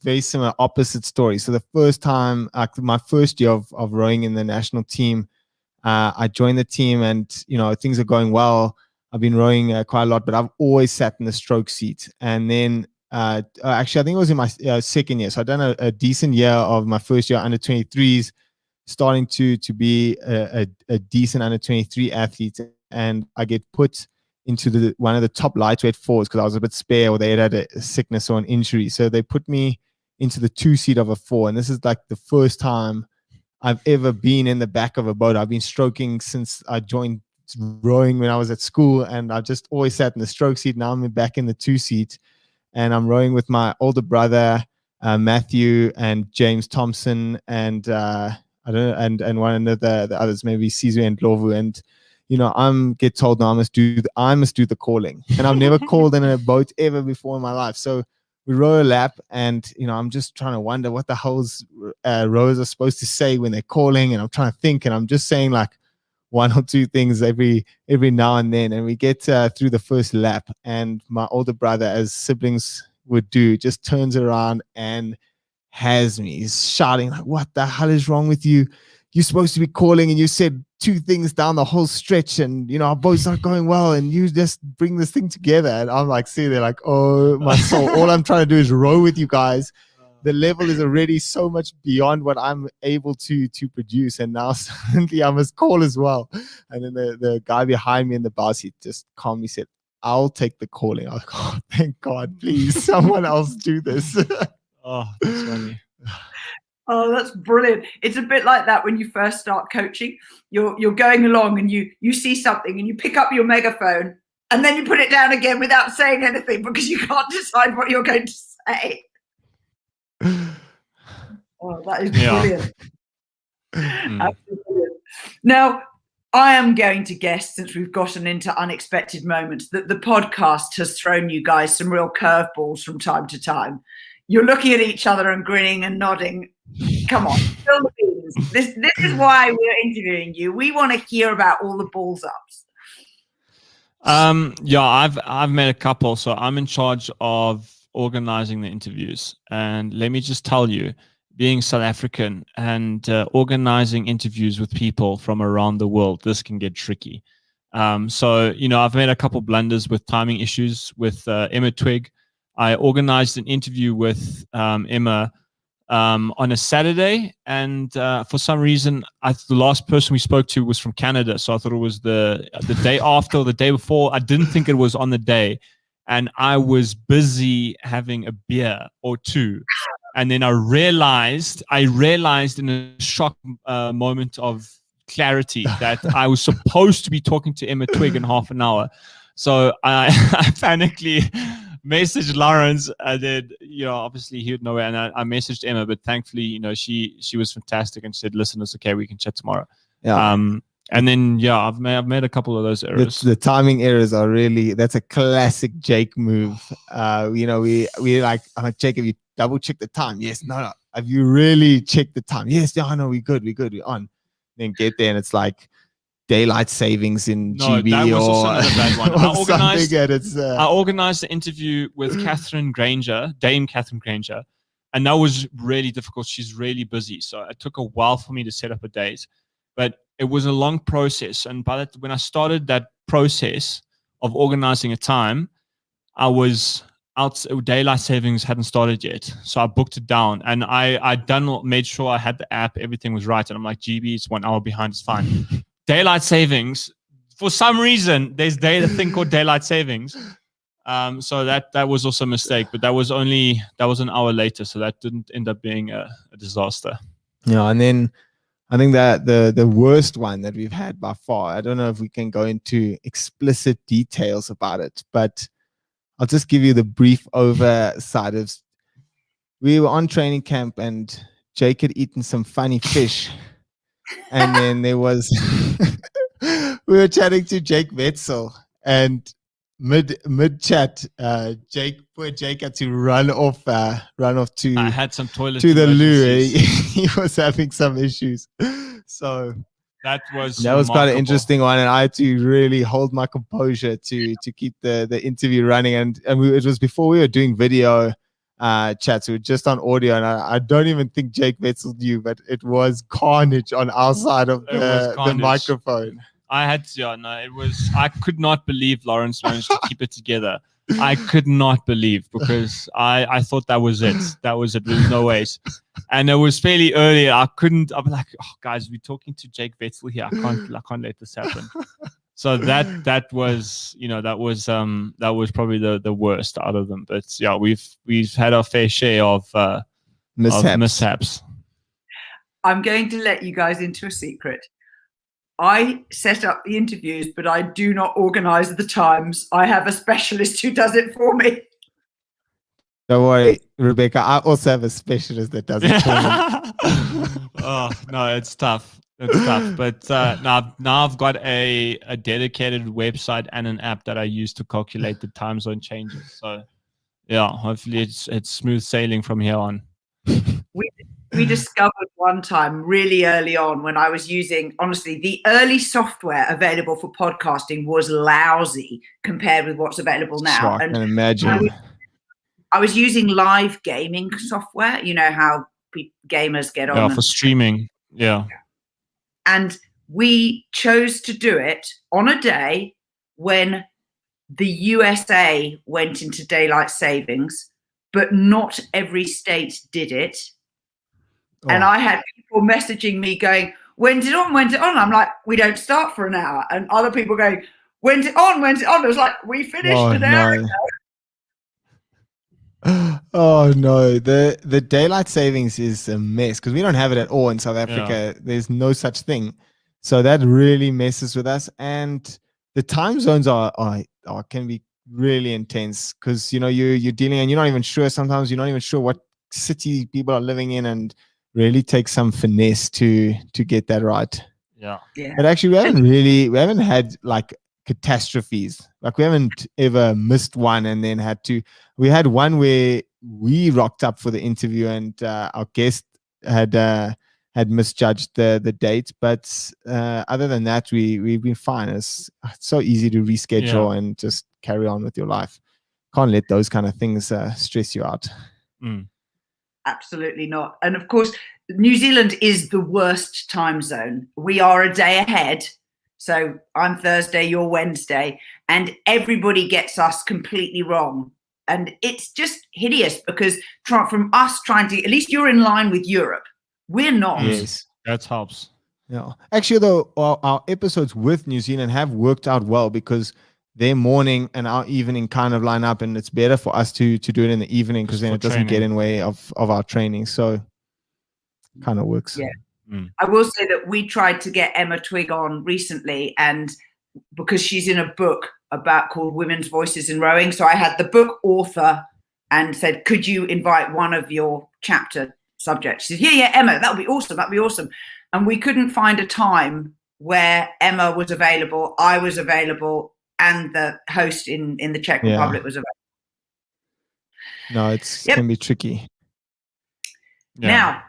very similar opposite story. So the first time, my first year of rowing in the national team, I joined the team, and things are going well. I've been rowing quite a lot, but I've always sat in the stroke seat. And then actually, I think it was in my second year. So I've done a decent year of my first year under 23s. Starting to be a decent under 23 athlete, and I get put into one of the top lightweight 4s because I was a bit spare, or they had a sickness or an injury. So they put me into the 2 seat of a 4, and this is like the first time I've ever been in the back of a boat. I've been stroking since I joined rowing when I was at school, and I've just always sat in the stroke seat. Now I'm back in the 2 seat, and I'm rowing with my older brother Matthew and James Thompson, and and one of the others, maybe Caesar and Lovu, and I'm get told now I must do the calling, and I've never called in a boat ever before in my life. So we row a lap, and I'm just trying to wonder what the hell's rowers are supposed to say when they're calling, and I'm trying to think, and I'm just saying like 1 or 2 things every now and then, and we get through the first lap, and my older brother, as siblings would do, just turns around and has me. He's shouting like, "What the hell is wrong with you? You're supposed to be calling, and you said 2 things down the whole stretch, and our boat's not going well, and you just bring this thing together." And I'm like sitting there like, oh my soul, all I'm trying to do is row with you guys. The level is already so much beyond what I'm able to produce, and now suddenly I must call as well. And then the guy behind me in the bow seat just calmly said, "I'll take the calling." I was like, oh, thank God, please someone else do this. Oh, that's funny. Oh, that's brilliant. It's a bit like that when you first start coaching. You're going along, and you see something, and you pick up your megaphone, and then you put it down again without saying anything because you can't decide what you're going to say. Oh, that is brilliant. Absolutely brilliant. Now, I am going to guess, since we've gotten into unexpected moments, that the podcast has thrown you guys some real curveballs from time to time. You're looking at each other and grinning and nodding. Come on, spill the beans. This is why we're interviewing you. We want to hear about all the balls ups. Yeah, I've met a couple, so I'm in charge of organizing the interviews. And let me just tell you, being South African and organizing interviews with people from around the world, this can get tricky. So, I've made a couple blunders with timing issues with Emma Twigg. I organized an interview with Emma on a Saturday, and for some reason, the last person we spoke to was from Canada, so I thought it was the day after or the day before. I didn't think it was on the day, and I was busy having a beer or two, and then I realized in a shock moment of clarity that I was supposed to be talking to Emma Twigg in half an hour. So I panically messaged Lawrence, and then obviously he would know, and I messaged Emma, but thankfully she was fantastic and said, listen, it's okay, we can chat tomorrow. And then I've made a couple of those errors. The timing errors are really, that's a classic Jake move. We like, I'm like, Jake, have you double checked the time? Yes. No, have you really checked the time? Yes. No, we're good, we're on. Then get there and it's like daylight savings in GB, that was also another bad one. I I organized the interview with Katherine Grainger, Dame Katherine Grainger, and that was really difficult. She's really busy, so it took a while for me to set up a date, but it was a long process. And when I started that process of organizing a time, I was out. Daylight savings hadn't started yet, so I booked it down, and I made sure I had the app, everything was right, and I'm like, GB, it's 1 hour behind, it's fine. Daylight savings, for some reason, there's a thing called daylight savings. So that was also a mistake, but that was an hour later, so that didn't end up being a disaster. Yeah, and then I think that the worst one that we've had by far, I don't know if we can go into explicit details about it, but I'll just give you the brief oversight of, we were on training camp and Jake had eaten some funny fish. And then there was, we were chatting to Jake Wetzel, and mid chat, poor Jake had to run off to, I had some toilet to the loo. He was having some issues. So that was quite an interesting one, and I had to really hold my composure to keep the interview running. And it was before we were doing video chats. We were just on audio, and I don't even think Jake Wetzel knew, but it was carnage on our side of the microphone. I could not believe Lawrence managed to keep it together. I could not believe, because I thought that was it. There's no ways. And it was fairly early. I'm like, oh, guys, we're talking to Jake Wetzel here. I can't let this happen. So that was probably the worst out of them. But yeah, we've had our fair share of mishaps. I'm going to let you guys into a secret. I set up the interviews, but I do not organize the times. I have a specialist who does it for me. Don't worry, Rebecca. I also have a specialist that does it for me. Oh, no, it's tough. But now I've got a dedicated website and an app that I use to calculate the time zone changes. So yeah, hopefully it's smooth sailing from here on. We discovered one time really early on, when I was using, honestly, the early software available for podcasting was lousy compared with what's available now. Sure, I can imagine. I was using live gaming software. You know how gamers get on. Yeah, for streaming. Yeah. And we chose to do it on a day when the USA went into daylight savings, but not every state did it. Oh. And I had people messaging me going, when's it on? I'm like, we don't start for an hour. And other people going, when's it on? It was like, we finished an hour ago. Oh no, the daylight savings is a mess, because we don't have it at all in South Africa. Yeah. There's no such thing. So that really messes with us. And the time zones can be really intense, because you're dealing, and you're not even sure. Sometimes you're not even sure what city people are living in, and really takes some finesse to get that right. Yeah. But actually, we haven't had like catastrophes. Like, we haven't ever missed one and then we had one where we rocked up for the interview, and our guest had misjudged the date, but other than that, we've been fine. It's so easy to reschedule and just carry on with your life. Can't let those kind of things stress you out. Absolutely not. And of course, New Zealand is the worst time zone. We are a day ahead. So I'm Thursday, you're Wednesday, and everybody gets us completely wrong. And it's just hideous because from us trying to, at least you're in line with Europe. We're not. Yes, that helps. Yeah. Actually, though, our episodes with New Zealand have worked out well because their morning and our evening kind of line up, and it's better for us to do it in the evening because then it doesn't get in the way of our training. So kind of works. Yeah. I will say that we tried to get Emma Twigg on recently, and because she's in a book called Women's Voices in Rowing. So I had the book author and said, could you invite one of your chapter subjects? She said, yeah, Emma, that would be awesome. That'd be awesome. And we couldn't find a time where Emma was available, I was available, and the host in the Czech Republic was available. No, it can be tricky. Now,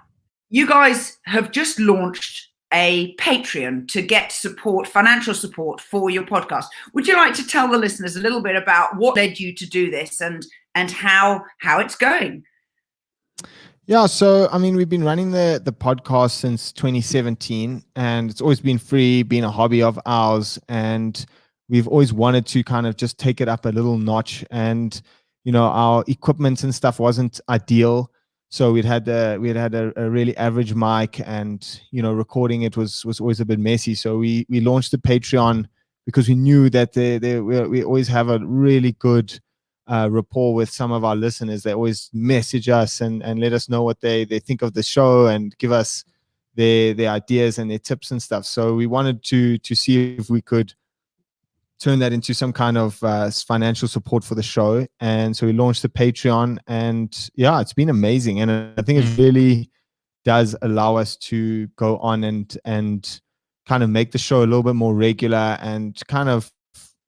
you guys have just launched a Patreon to get support, financial support for your podcast. Would you like to tell the listeners a little bit about what led you to do this and how it's going? Yeah, so I mean, we've been running the podcast since 2017, and it's always been free, been a hobby of ours, and we've always wanted to kind of just take it up a little notch. And our equipment and stuff wasn't ideal, so we had a really average mic, and recording it was always a bit messy. So we launched the Patreon because we knew that we always have a really good rapport with some of our listeners. They always message us and let us know what they think of the show and give us their ideas and their tips and stuff. So we wanted to see if we could turn that into some kind of financial support for the show. And so we launched the Patreon, and it's been amazing. And I think it really does allow us to go on and kind of make the show a little bit more regular and kind of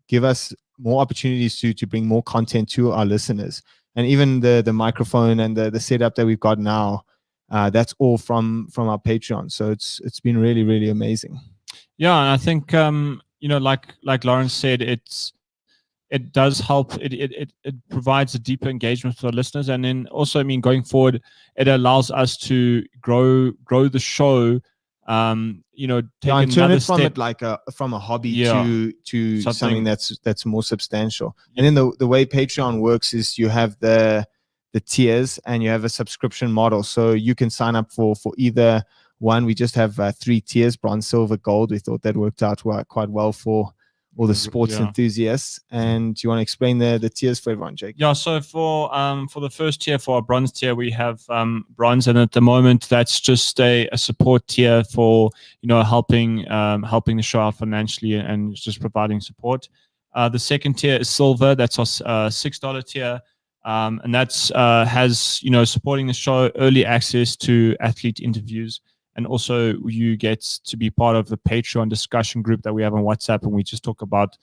give us more opportunities to bring more content to our listeners. And even the microphone and the setup that we've got now, that's all from our Patreon. So it's been really, really amazing. Yeah, and I think like Lawrence said, it does help. It provides a deeper engagement for the listeners, and then also, I mean, going forward, it allows us to grow the show. And turn it from it like from a hobby to something that's more substantial. And then the way Patreon works is you have the tiers and you have a subscription model, so you can sign up for either one. We just have 3 tiers: bronze, silver, gold. We thought that worked out quite well for all the sports enthusiasts. And do you want to explain the tiers for everyone, Jake? Yeah, so for the first tier, for our bronze tier, we have bronze, and at the moment that's just a support tier for helping the show out financially and just providing support. The second tier is silver. That's our $6 tier, and that's has supporting the show, early access to athlete interviews. And also you get to be part of the Patreon discussion group that we have on WhatsApp, and we just talk about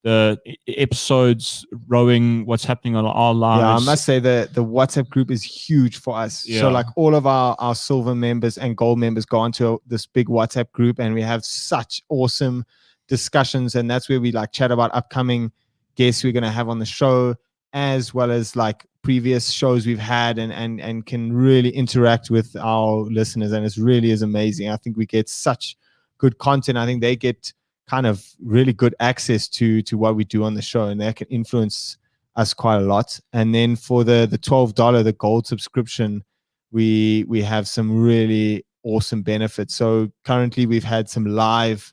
the episodes, rowing, what's happening on our lives. Yeah, I must say the WhatsApp group is huge for us. Yeah. So like all of our silver members and gold members go onto this big WhatsApp group, and we have such awesome discussions. And that's where we like chat about upcoming guests we're going to have on the show, as well as like previous shows we've had, and can really interact with our listeners. And it really is amazing. I think we get such good content. I think they get kind of really good access to what we do on the show, and that can influence us quite a lot. And then for the $12, the gold subscription, we have some really awesome benefits. So currently we've had some live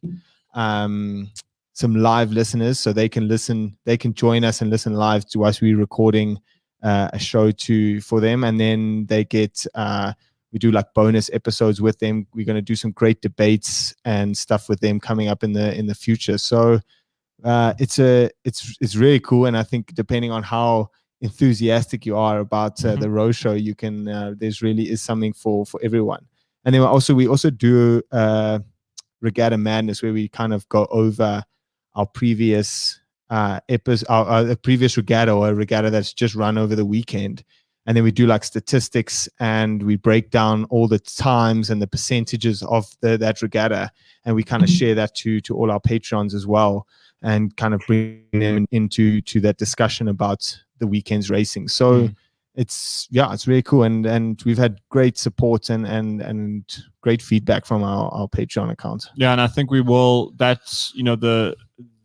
listeners, so they can join us and listen live to us. We're recording a show for them, and then they get we do like bonus episodes with them. We're going to do some great debates and stuff with them coming up in the future. So it's really cool. And I think depending on how enthusiastic you are about the Row Sho, you can there's really is something for everyone. And then we also do Regatta Madness, where we kind of go over our previous episode, our previous regatta, or a regatta that's just run over the weekend. And then we do like statistics, and we break down all the times and the percentages of that regatta, and we kind of share that to all our patrons as well, and kind of bring them into that discussion about the weekend's racing. So it's really cool, and we've had great support and great feedback from our Patreon account. Yeah, and I think we will. That's the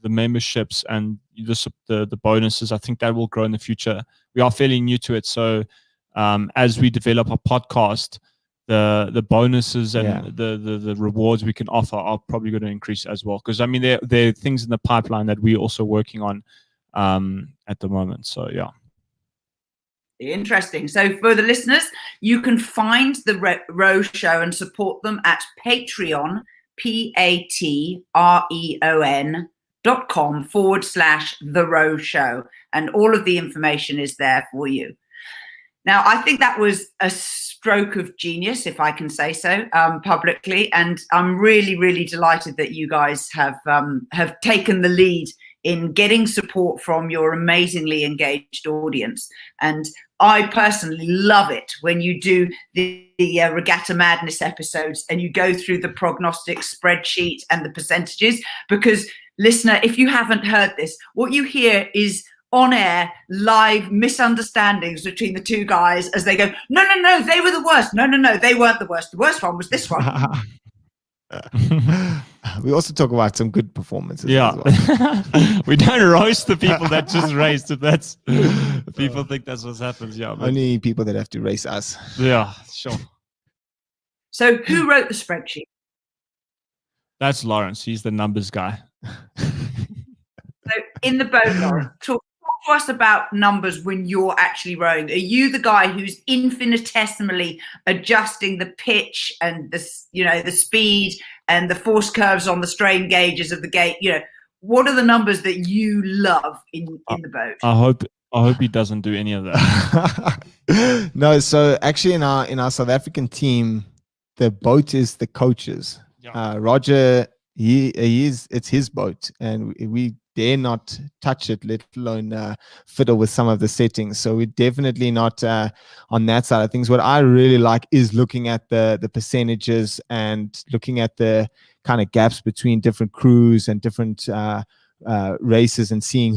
memberships and the bonuses. I think that will grow in the future. We are fairly new to it, so as we develop a podcast, the bonuses and the rewards we can offer are probably going to increase as well. Because I mean, there are things in the pipeline that we're also working on at the moment. So yeah. Interesting. So for the listeners, you can find the Row Sho and support them at Patreon, patreon.com/The Row Sho. And all of the information is there for you. Now, I think that was a stroke of genius, if I can say so, publicly. And I'm really, really delighted that you guys have taken the lead in getting support from your amazingly engaged audience. And I personally love it when you do the Regatta Madness episodes and you go through the prognostic spreadsheet and the percentages, because, listener, if you haven't heard this, what you hear is on-air live misunderstandings between the two guys as they go, no, they were the worst. No, they weren't the worst. The worst one was this one. We also talk about some good performances. Yeah, as well. We don't roast the people that just raced. If that's people think that's what happens. Yeah, but only people that have to race us. Yeah, sure. So who wrote the spreadsheet? That's Lawrence. He's the numbers guy. So in the boat, Lawrence, talk to us about numbers when you're actually rowing. Are you the guy who's infinitesimally adjusting the pitch and the speed and the force curves on the strain gauges of the gate? What are the numbers that you love in the boat? I hope he doesn't do any of that. No, so actually in our South African team, the boat is the coach's. Yeah. Roger, it's his boat, and we dare not touch it, let alone fiddle with some of the settings. So we're definitely not on that side of things. What I really like is looking at the percentages and looking at the kind of gaps between different crews and different races, and seeing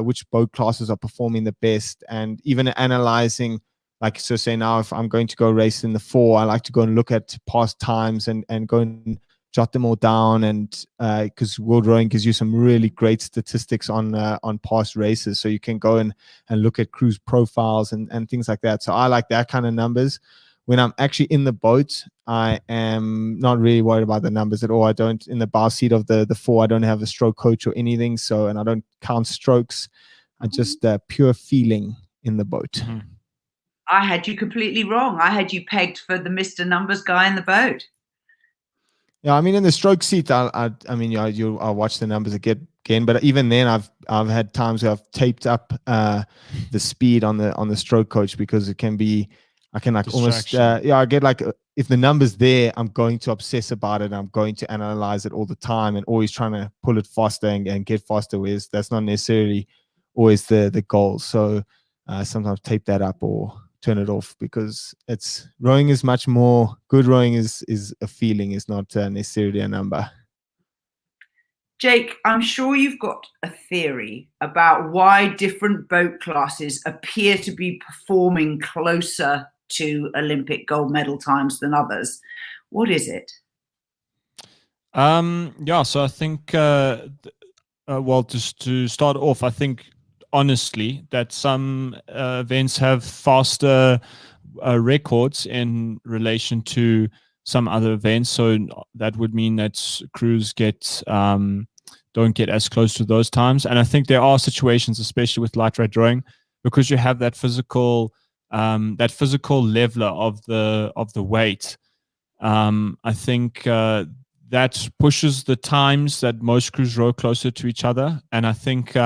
which boat classes are performing the best, and even analyzing. Like, so say now if I'm going to go race in the 4, I like to go and look at past times and go and jot them all down, and because World Rowing gives you some really great statistics on past races, so you can go and look at cruise profiles and things like that. So I like that kind of numbers. When I'm actually in the boat, I am not really worried about the numbers at all. I don't, in the bow seat of the 4, I don't have a stroke coach or anything, and I don't count strokes. I just pure feeling in the boat. Mm-hmm. I had you completely wrong. I had you pegged for the Mr. Numbers guy in the boat. Yeah, I mean, in the stroke seat, I'll watch the numbers again. But even then, I've had times where I've taped up the speed on the stroke coach, because it can be, I can like almost I get like, if the number's there, I'm going to obsess about it. I'm going to analyze it all the time and always trying to pull it faster and get faster. Whereas that's not necessarily always the goal. So sometimes tape that up or turn it off, because rowing is much more. Good rowing is a feeling, is not necessarily a number. Jake, I'm sure you've got a theory about why different boat classes appear to be performing closer to Olympic gold medal times than others. What is it? So I think just to start off, I think honestly that some events have faster records in relation to some other events, so that would mean that crews don't get as close to those times. And I think there are situations, especially with lightweight rowing, because you have that physical leveler of the weight. I think that pushes the times that most crews row closer to each other. And I think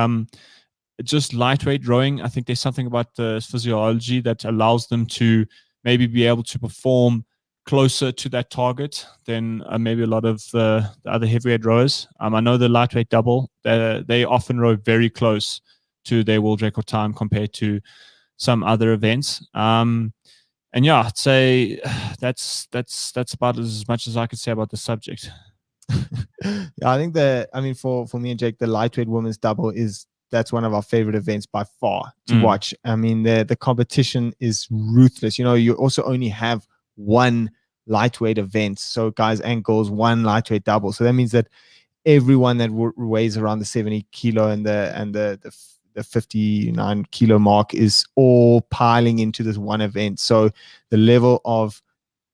just lightweight rowing, I think there's something about the physiology that allows them to maybe be able to perform closer to that target than maybe a lot of the other heavyweight rowers. I know the lightweight double, they often row very close to their world record time compared to some other events. And yeah, I'd say that's about as much as I could say about the subject. Yeah, I think for me and Jake, the lightweight women's double that's one of our favorite events by far to watch. I mean, the competition is ruthless. You also only have one lightweight event, so guys and girls, one lightweight double. So that means that everyone that weighs around the 70 kilo and the 59 kilo mark is all piling into this one event. So the level of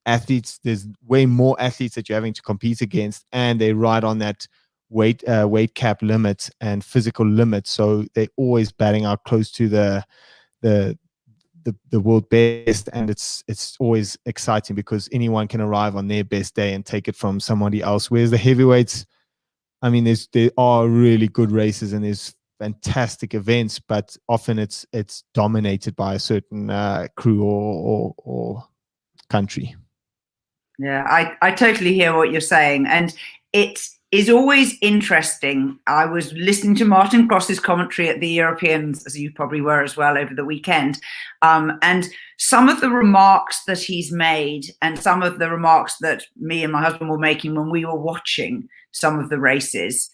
athletes, there's way more athletes that you're having to compete against, and they ride on that weight cap limit and physical limit. So they're always batting out close to the world best, and it's always exciting because anyone can arrive on their best day and take it from somebody else. Whereas the heavyweights, I mean, there are really good races and there's fantastic events, but often it's dominated by a certain crew or country. Yeah, I totally hear what you're saying. And it is always interesting. I was listening to Martin Cross's commentary at the Europeans, as you probably were as well, over the weekend. And some of the remarks that he's made and some of the remarks that me and my husband were making when we were watching some of the races,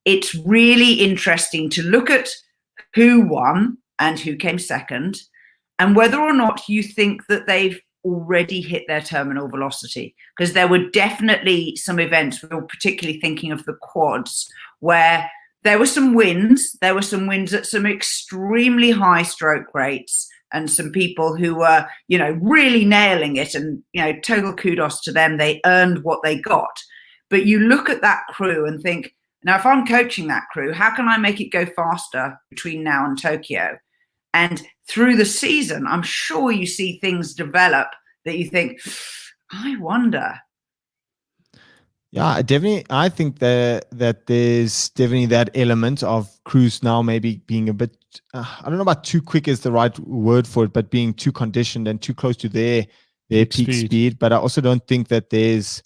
it's really interesting to look at who won and who came second, and whether or not you think that they've already hit their terminal velocity. Because there were definitely some events, we were particularly thinking of the quads, where there were some wins. There were some wins at some extremely high stroke rates and some people who were, really nailing it, and, total kudos to them. They earned what they got. But you look at that crew and think, now, if I'm coaching that crew, how can I make it go faster between now and Tokyo? And through the season, I'm sure you see things develop that you think, I wonder. Yeah, definitely. I think that there's definitely that element of crews now maybe being a bit, I don't know about too quick is the right word for it, but being too conditioned and too close to their peak speed. But I also don't think that there's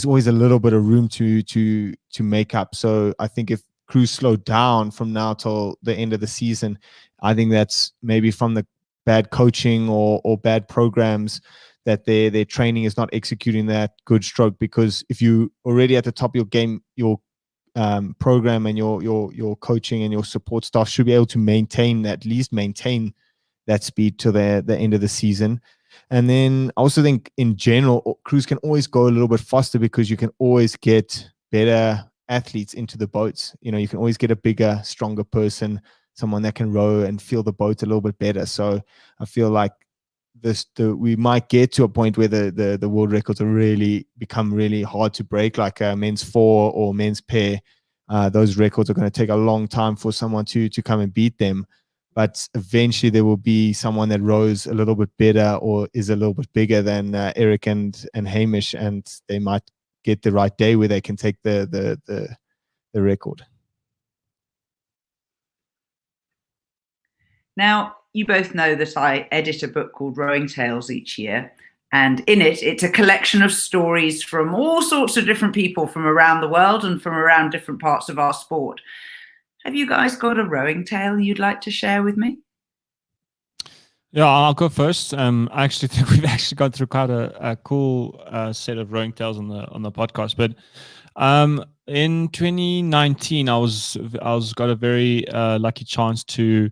always a little bit of room to make up. So I think if crews slow down from now till the end of the season, I think that's maybe from the bad coaching or bad programs that their training is not executing that good stroke. Because if you already at the top of your game, your program and your coaching and your support staff should be able to at least maintain that speed to the end of the season. And then I also think in general, crews can always go a little bit faster because you can always get better athletes into the boats. You can always get a bigger, stronger person, someone that can row and feel the boat a little bit better. So I feel like we might get to a point where the world records are really become really hard to break, like a men's 4 or men's pair. Those records are going to take a long time for someone to come and beat them. But eventually there will be someone that rows a little bit better or is a little bit bigger than Eric and Hamish, and they might get the right day where they can take the record. Now, you both know that I edit a book called Rowing Tales each year. And in it's a collection of stories from all sorts of different people from around the world and from around different parts of our sport. Have you guys got a rowing tale you'd like to share with me? Yeah, I'll go first. I actually think we've actually gone through quite a cool set of rowing tales on the podcast. But in 2019, I got a very lucky chance to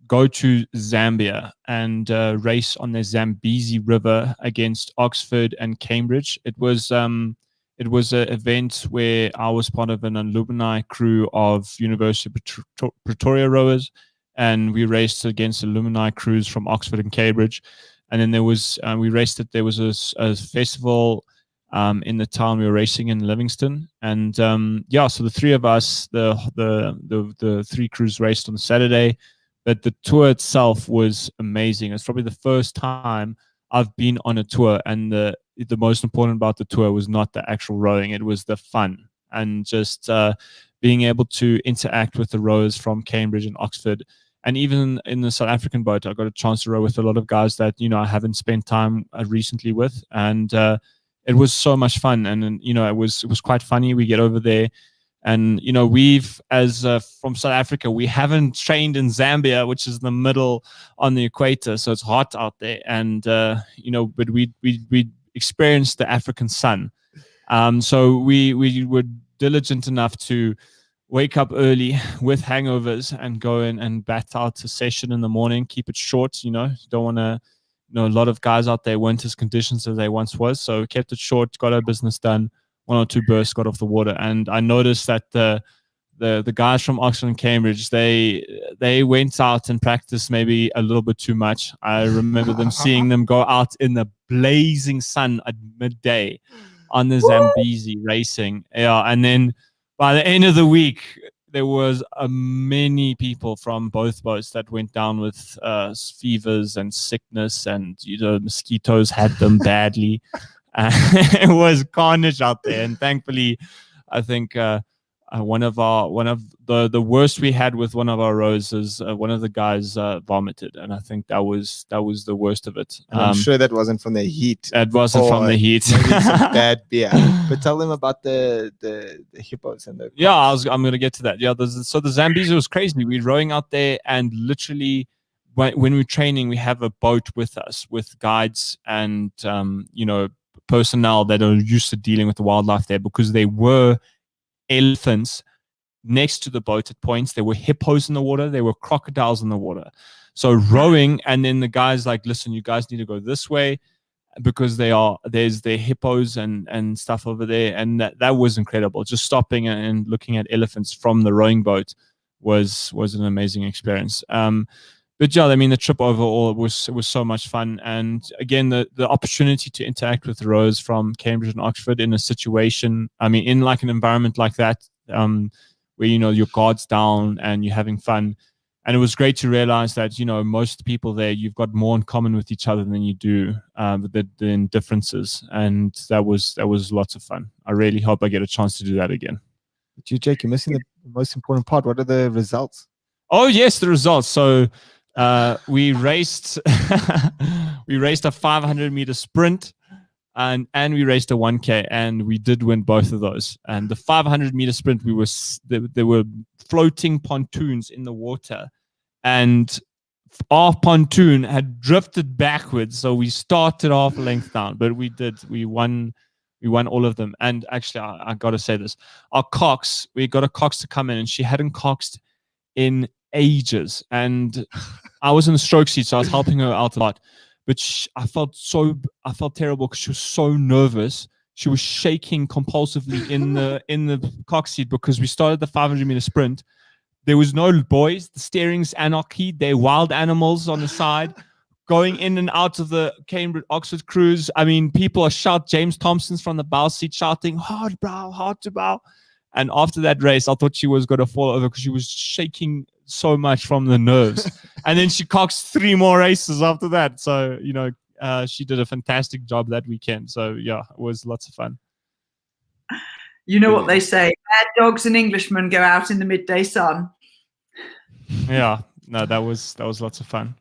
go to Zambia and race on the Zambezi River against Oxford and Cambridge. It was an event where I was part of an alumni crew of University of Pretoria rowers, and we raced against alumni crews from Oxford and Cambridge. And then there was there was a festival in the town we were racing in, Livingston. And so the three of us, the three crews raced on Saturday. But the tour itself was amazing. It's probably the first time I've been on a tour, and the most important about the tour was not the actual rowing. It was the fun and just being able to interact with the rowers from Cambridge and Oxford. And even in the South African boat, I got a chance to row with a lot of guys that, I haven't spent time recently with. And it was so much fun. And, it was quite funny. We get over there And we've from South Africa, we haven't trained in Zambia, which is in the middle on the equator, so it's hot out there. And but we experienced the African sun. So we were diligent enough to wake up early with hangovers and go in and bat out a session in the morning. Keep it short. You don't want to. A lot of guys out there weren't as conditioned as they once was, so kept it short, got our business done. 1 or 2 bursts, got off the water, and I noticed that the guys from Oxford and Cambridge, they went out and practiced maybe a little bit too much. I remember seeing them go out in the blazing sun at midday on the Zambezi racing. Yeah, and then by the end of the week, there was many people from both boats that went down with fevers and sickness, and mosquitoes had them badly. It was carnage out there, and thankfully, I think one of the worst we had with one of our rows is one of the guys vomited, and I think that was the worst of it. And I'm sure that wasn't from the heat. It wasn't from the heat. Maybe some bad beer. But tell them about the hippos and the. Yeah, I'm going to get to that. Yeah, so the Zambezi was crazy. We're rowing out there, and literally, when we're training, we have a boat with us with guides and personnel that are used to dealing with the wildlife there, because they were elephants next to the boat at points. There were hippos in the water. There were crocodiles in the water. So rowing, and then the guys like, listen, you guys need to go this way because there's the hippos and stuff over there. And that was incredible. Just stopping and looking at elephants from the rowing boat was an amazing experience. But yeah, I mean, the trip overall was so much fun. And again, the opportunity to interact with rows from Cambridge and Oxford in a situation, I mean, in like an environment like that, where, your guard's down and you're having fun. And it was great to realize that, most people there, you've got more in common with each other than you do than differences. And that was lots of fun. I really hope I get a chance to do that again. But you, Jake, you're missing the most important part. What are the results? Oh, yes, the results. So we raced a 500-meter sprint and we raced a 1K, and we did win both of those. And the 500-meter sprint, there were floating pontoons in the water, and our pontoon had drifted backwards, so we started half a length down, but we won all of them. And actually, I got to say this, we got a cox to come in, and she hadn't coxed in ages, and I was in the stroke seat, so I was helping her out a lot. But I felt terrible because she was so nervous. She was shaking compulsively in the cox seat because we started the 500-meter sprint. There was no buoys. The steering's Anarchy. They're wild animals on the side, going in and out of the Cambridge Oxford cruise. I mean, people are shouting. James Thompson's from the bow seat shouting, "Hard bow, hard to bow." And after that race, I thought she was going to fall over because she was shaking so much from the nerves. And then she coxed 3 more races after that. So, she did a fantastic job that weekend. So, yeah, it was lots of fun. You know what they say, bad dogs and Englishmen go out in the midday sun. Yeah, no, that was lots of fun.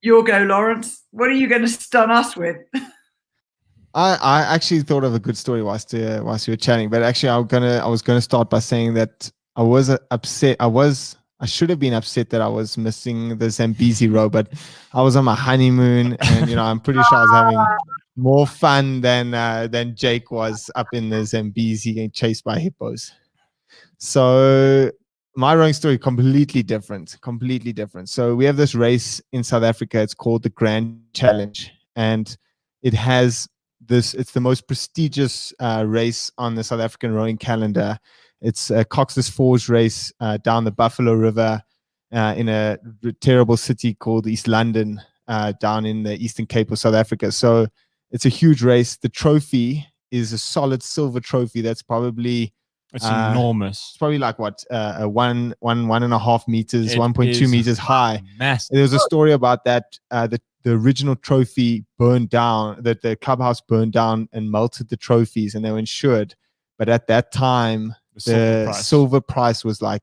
Your go, Lawrence. What are you going to stun us with? I actually thought of a good story whilst you were chatting, but actually I was gonna start by saying that I was upset. I should have been upset that I was missing the Zambezi row, but I was on my honeymoon, and I'm pretty sure I was having more fun than Jake was up in the Zambezi getting chased by hippos. So my rowing story completely different. So we have this race in South Africa. It's called the Grand Challenge, and it's the most prestigious race on the South African rowing calendar. It's a Cox's Forge race down the Buffalo River in a terrible city called East London, down in the Eastern Cape of South Africa. So it's a huge race. The trophy is a solid silver trophy that's probably enormous. It's probably like what, 1.5 meters, 1.2 meters high. Massive. There's a story about that. The original trophy burned down, that the clubhouse burned down and melted the trophies, and they were insured. But at that time, the silver price was like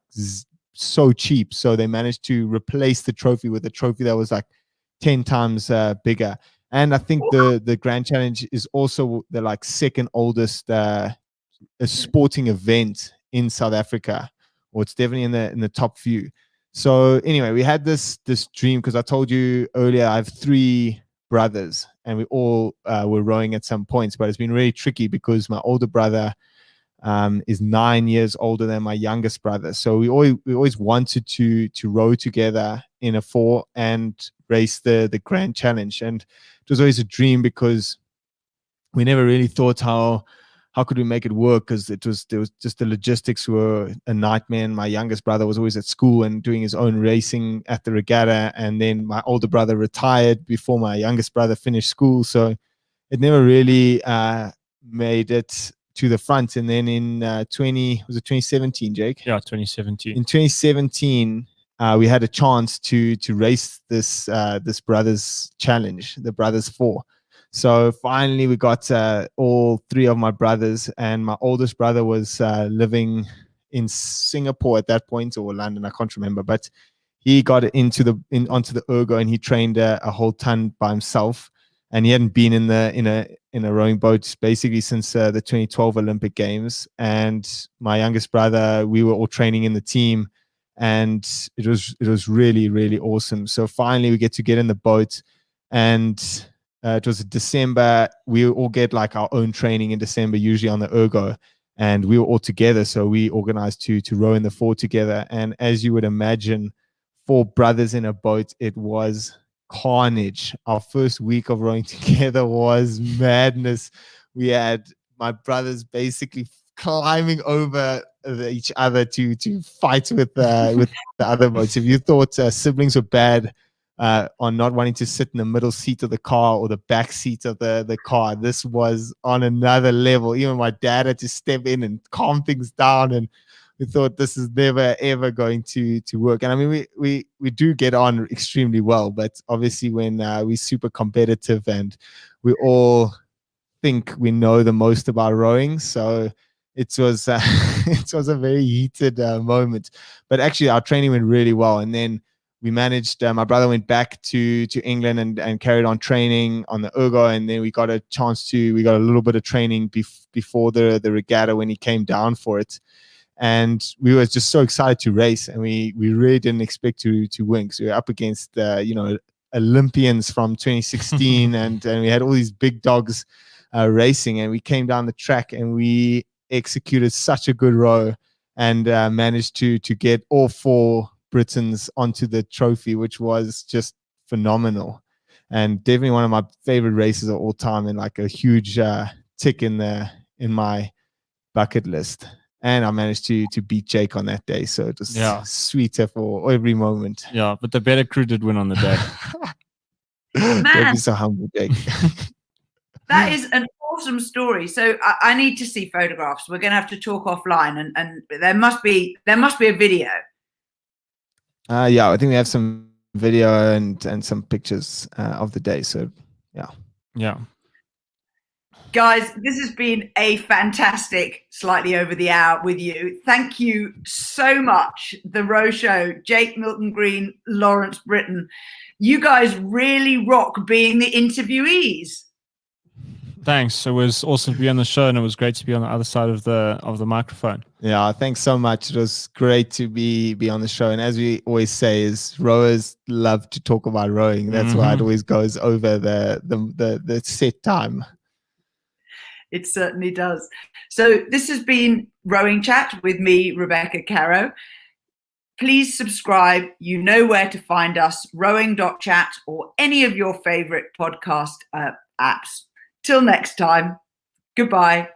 so cheap. So they managed to replace the trophy with a trophy that was like 10 times bigger. And I think the Grand Challenge is also the like second oldest a sporting event in South Africa, or it's definitely in the top few. So anyway, we had this dream, because I told you earlier I have 3 brothers, and we all were rowing at some points, but it's been really tricky because my older brother is 9 years older than my youngest brother. So we always wanted to row together in a 4 and race the Grand Challenge, and it was always a dream because we never really thought how could we make it work, because there was just the logistics were a nightmare. And my youngest brother was always at school and doing his own racing at the regatta, and then my older brother retired before my youngest brother finished school, so it never really made it to the front. And then in 2017, Jake? Yeah, 2017. In 2017, we had a chance to race this brothers challenge, the brothers 4. So finally we got all 3 of my brothers, and my oldest brother was living in Singapore at that point, or London, I can't remember, but he got onto the ergo, and he trained a whole ton by himself, and he hadn't been in a rowing boat basically since the 2012 Olympic Games. And my youngest brother, we were all training in the team, and it was really, really awesome. So finally we get in the boat, and it was December. We all get like our own training in December, usually on the ergo, and we were all together. So we organized to row in the 4 together. And as you would imagine, 4 brothers in a boat, it was carnage. Our first week of rowing together was madness. We had my brothers basically climbing over each other to fight with the other boats. If you thought siblings were bad on not wanting to sit in the middle seat of the car or the back seat of the car, this was on another level. Even my dad had to step in and calm things down, and we thought this is never ever going to work. And I mean, we do get on extremely well, but obviously when we're super competitive and we all think we know the most about rowing, so it was it was a very heated moment. But actually our training went really well, and then we managed, my brother went back to England and carried on training on the ergo, and then we got a little bit of training before the regatta when he came down for it. And we were just so excited to race, and we really didn't expect to win, because we were up against Olympians from 2016 and we had all these big dogs racing, and we came down the track and we executed such a good row and managed to get all 4 Brittains onto the trophy, which was just phenomenal, and definitely one of my favorite races of all time, and like a huge tick in my bucket list. And I managed to beat Jake on that day, so it was sweeter for every moment. Yeah, but the better crew did win on the day. Don't be so humble, Jake. That is an awesome story. So I need to see photographs. We're going to have to talk offline, and there must be a video. Yeah, I think we have some video and some pictures of the day. So yeah. Guys, this has been a fantastic, slightly over the hour with you. Thank you so much, the Row Sho, Jake Milton Green, Lawrence Brittain. You guys really rock being the interviewees. Thanks. It was awesome to be on the show, and it was great to be on the other side of the microphone. Yeah, thanks so much. It was great to be on the show. And as we always say, is rowers love to talk about rowing. That's why it always goes over the set time. It certainly does. So this has been Rowing Chat with me, Rebecca Caro. Please subscribe. You know where to find us, rowing.chat or any of your favorite podcast apps. Till next time, goodbye.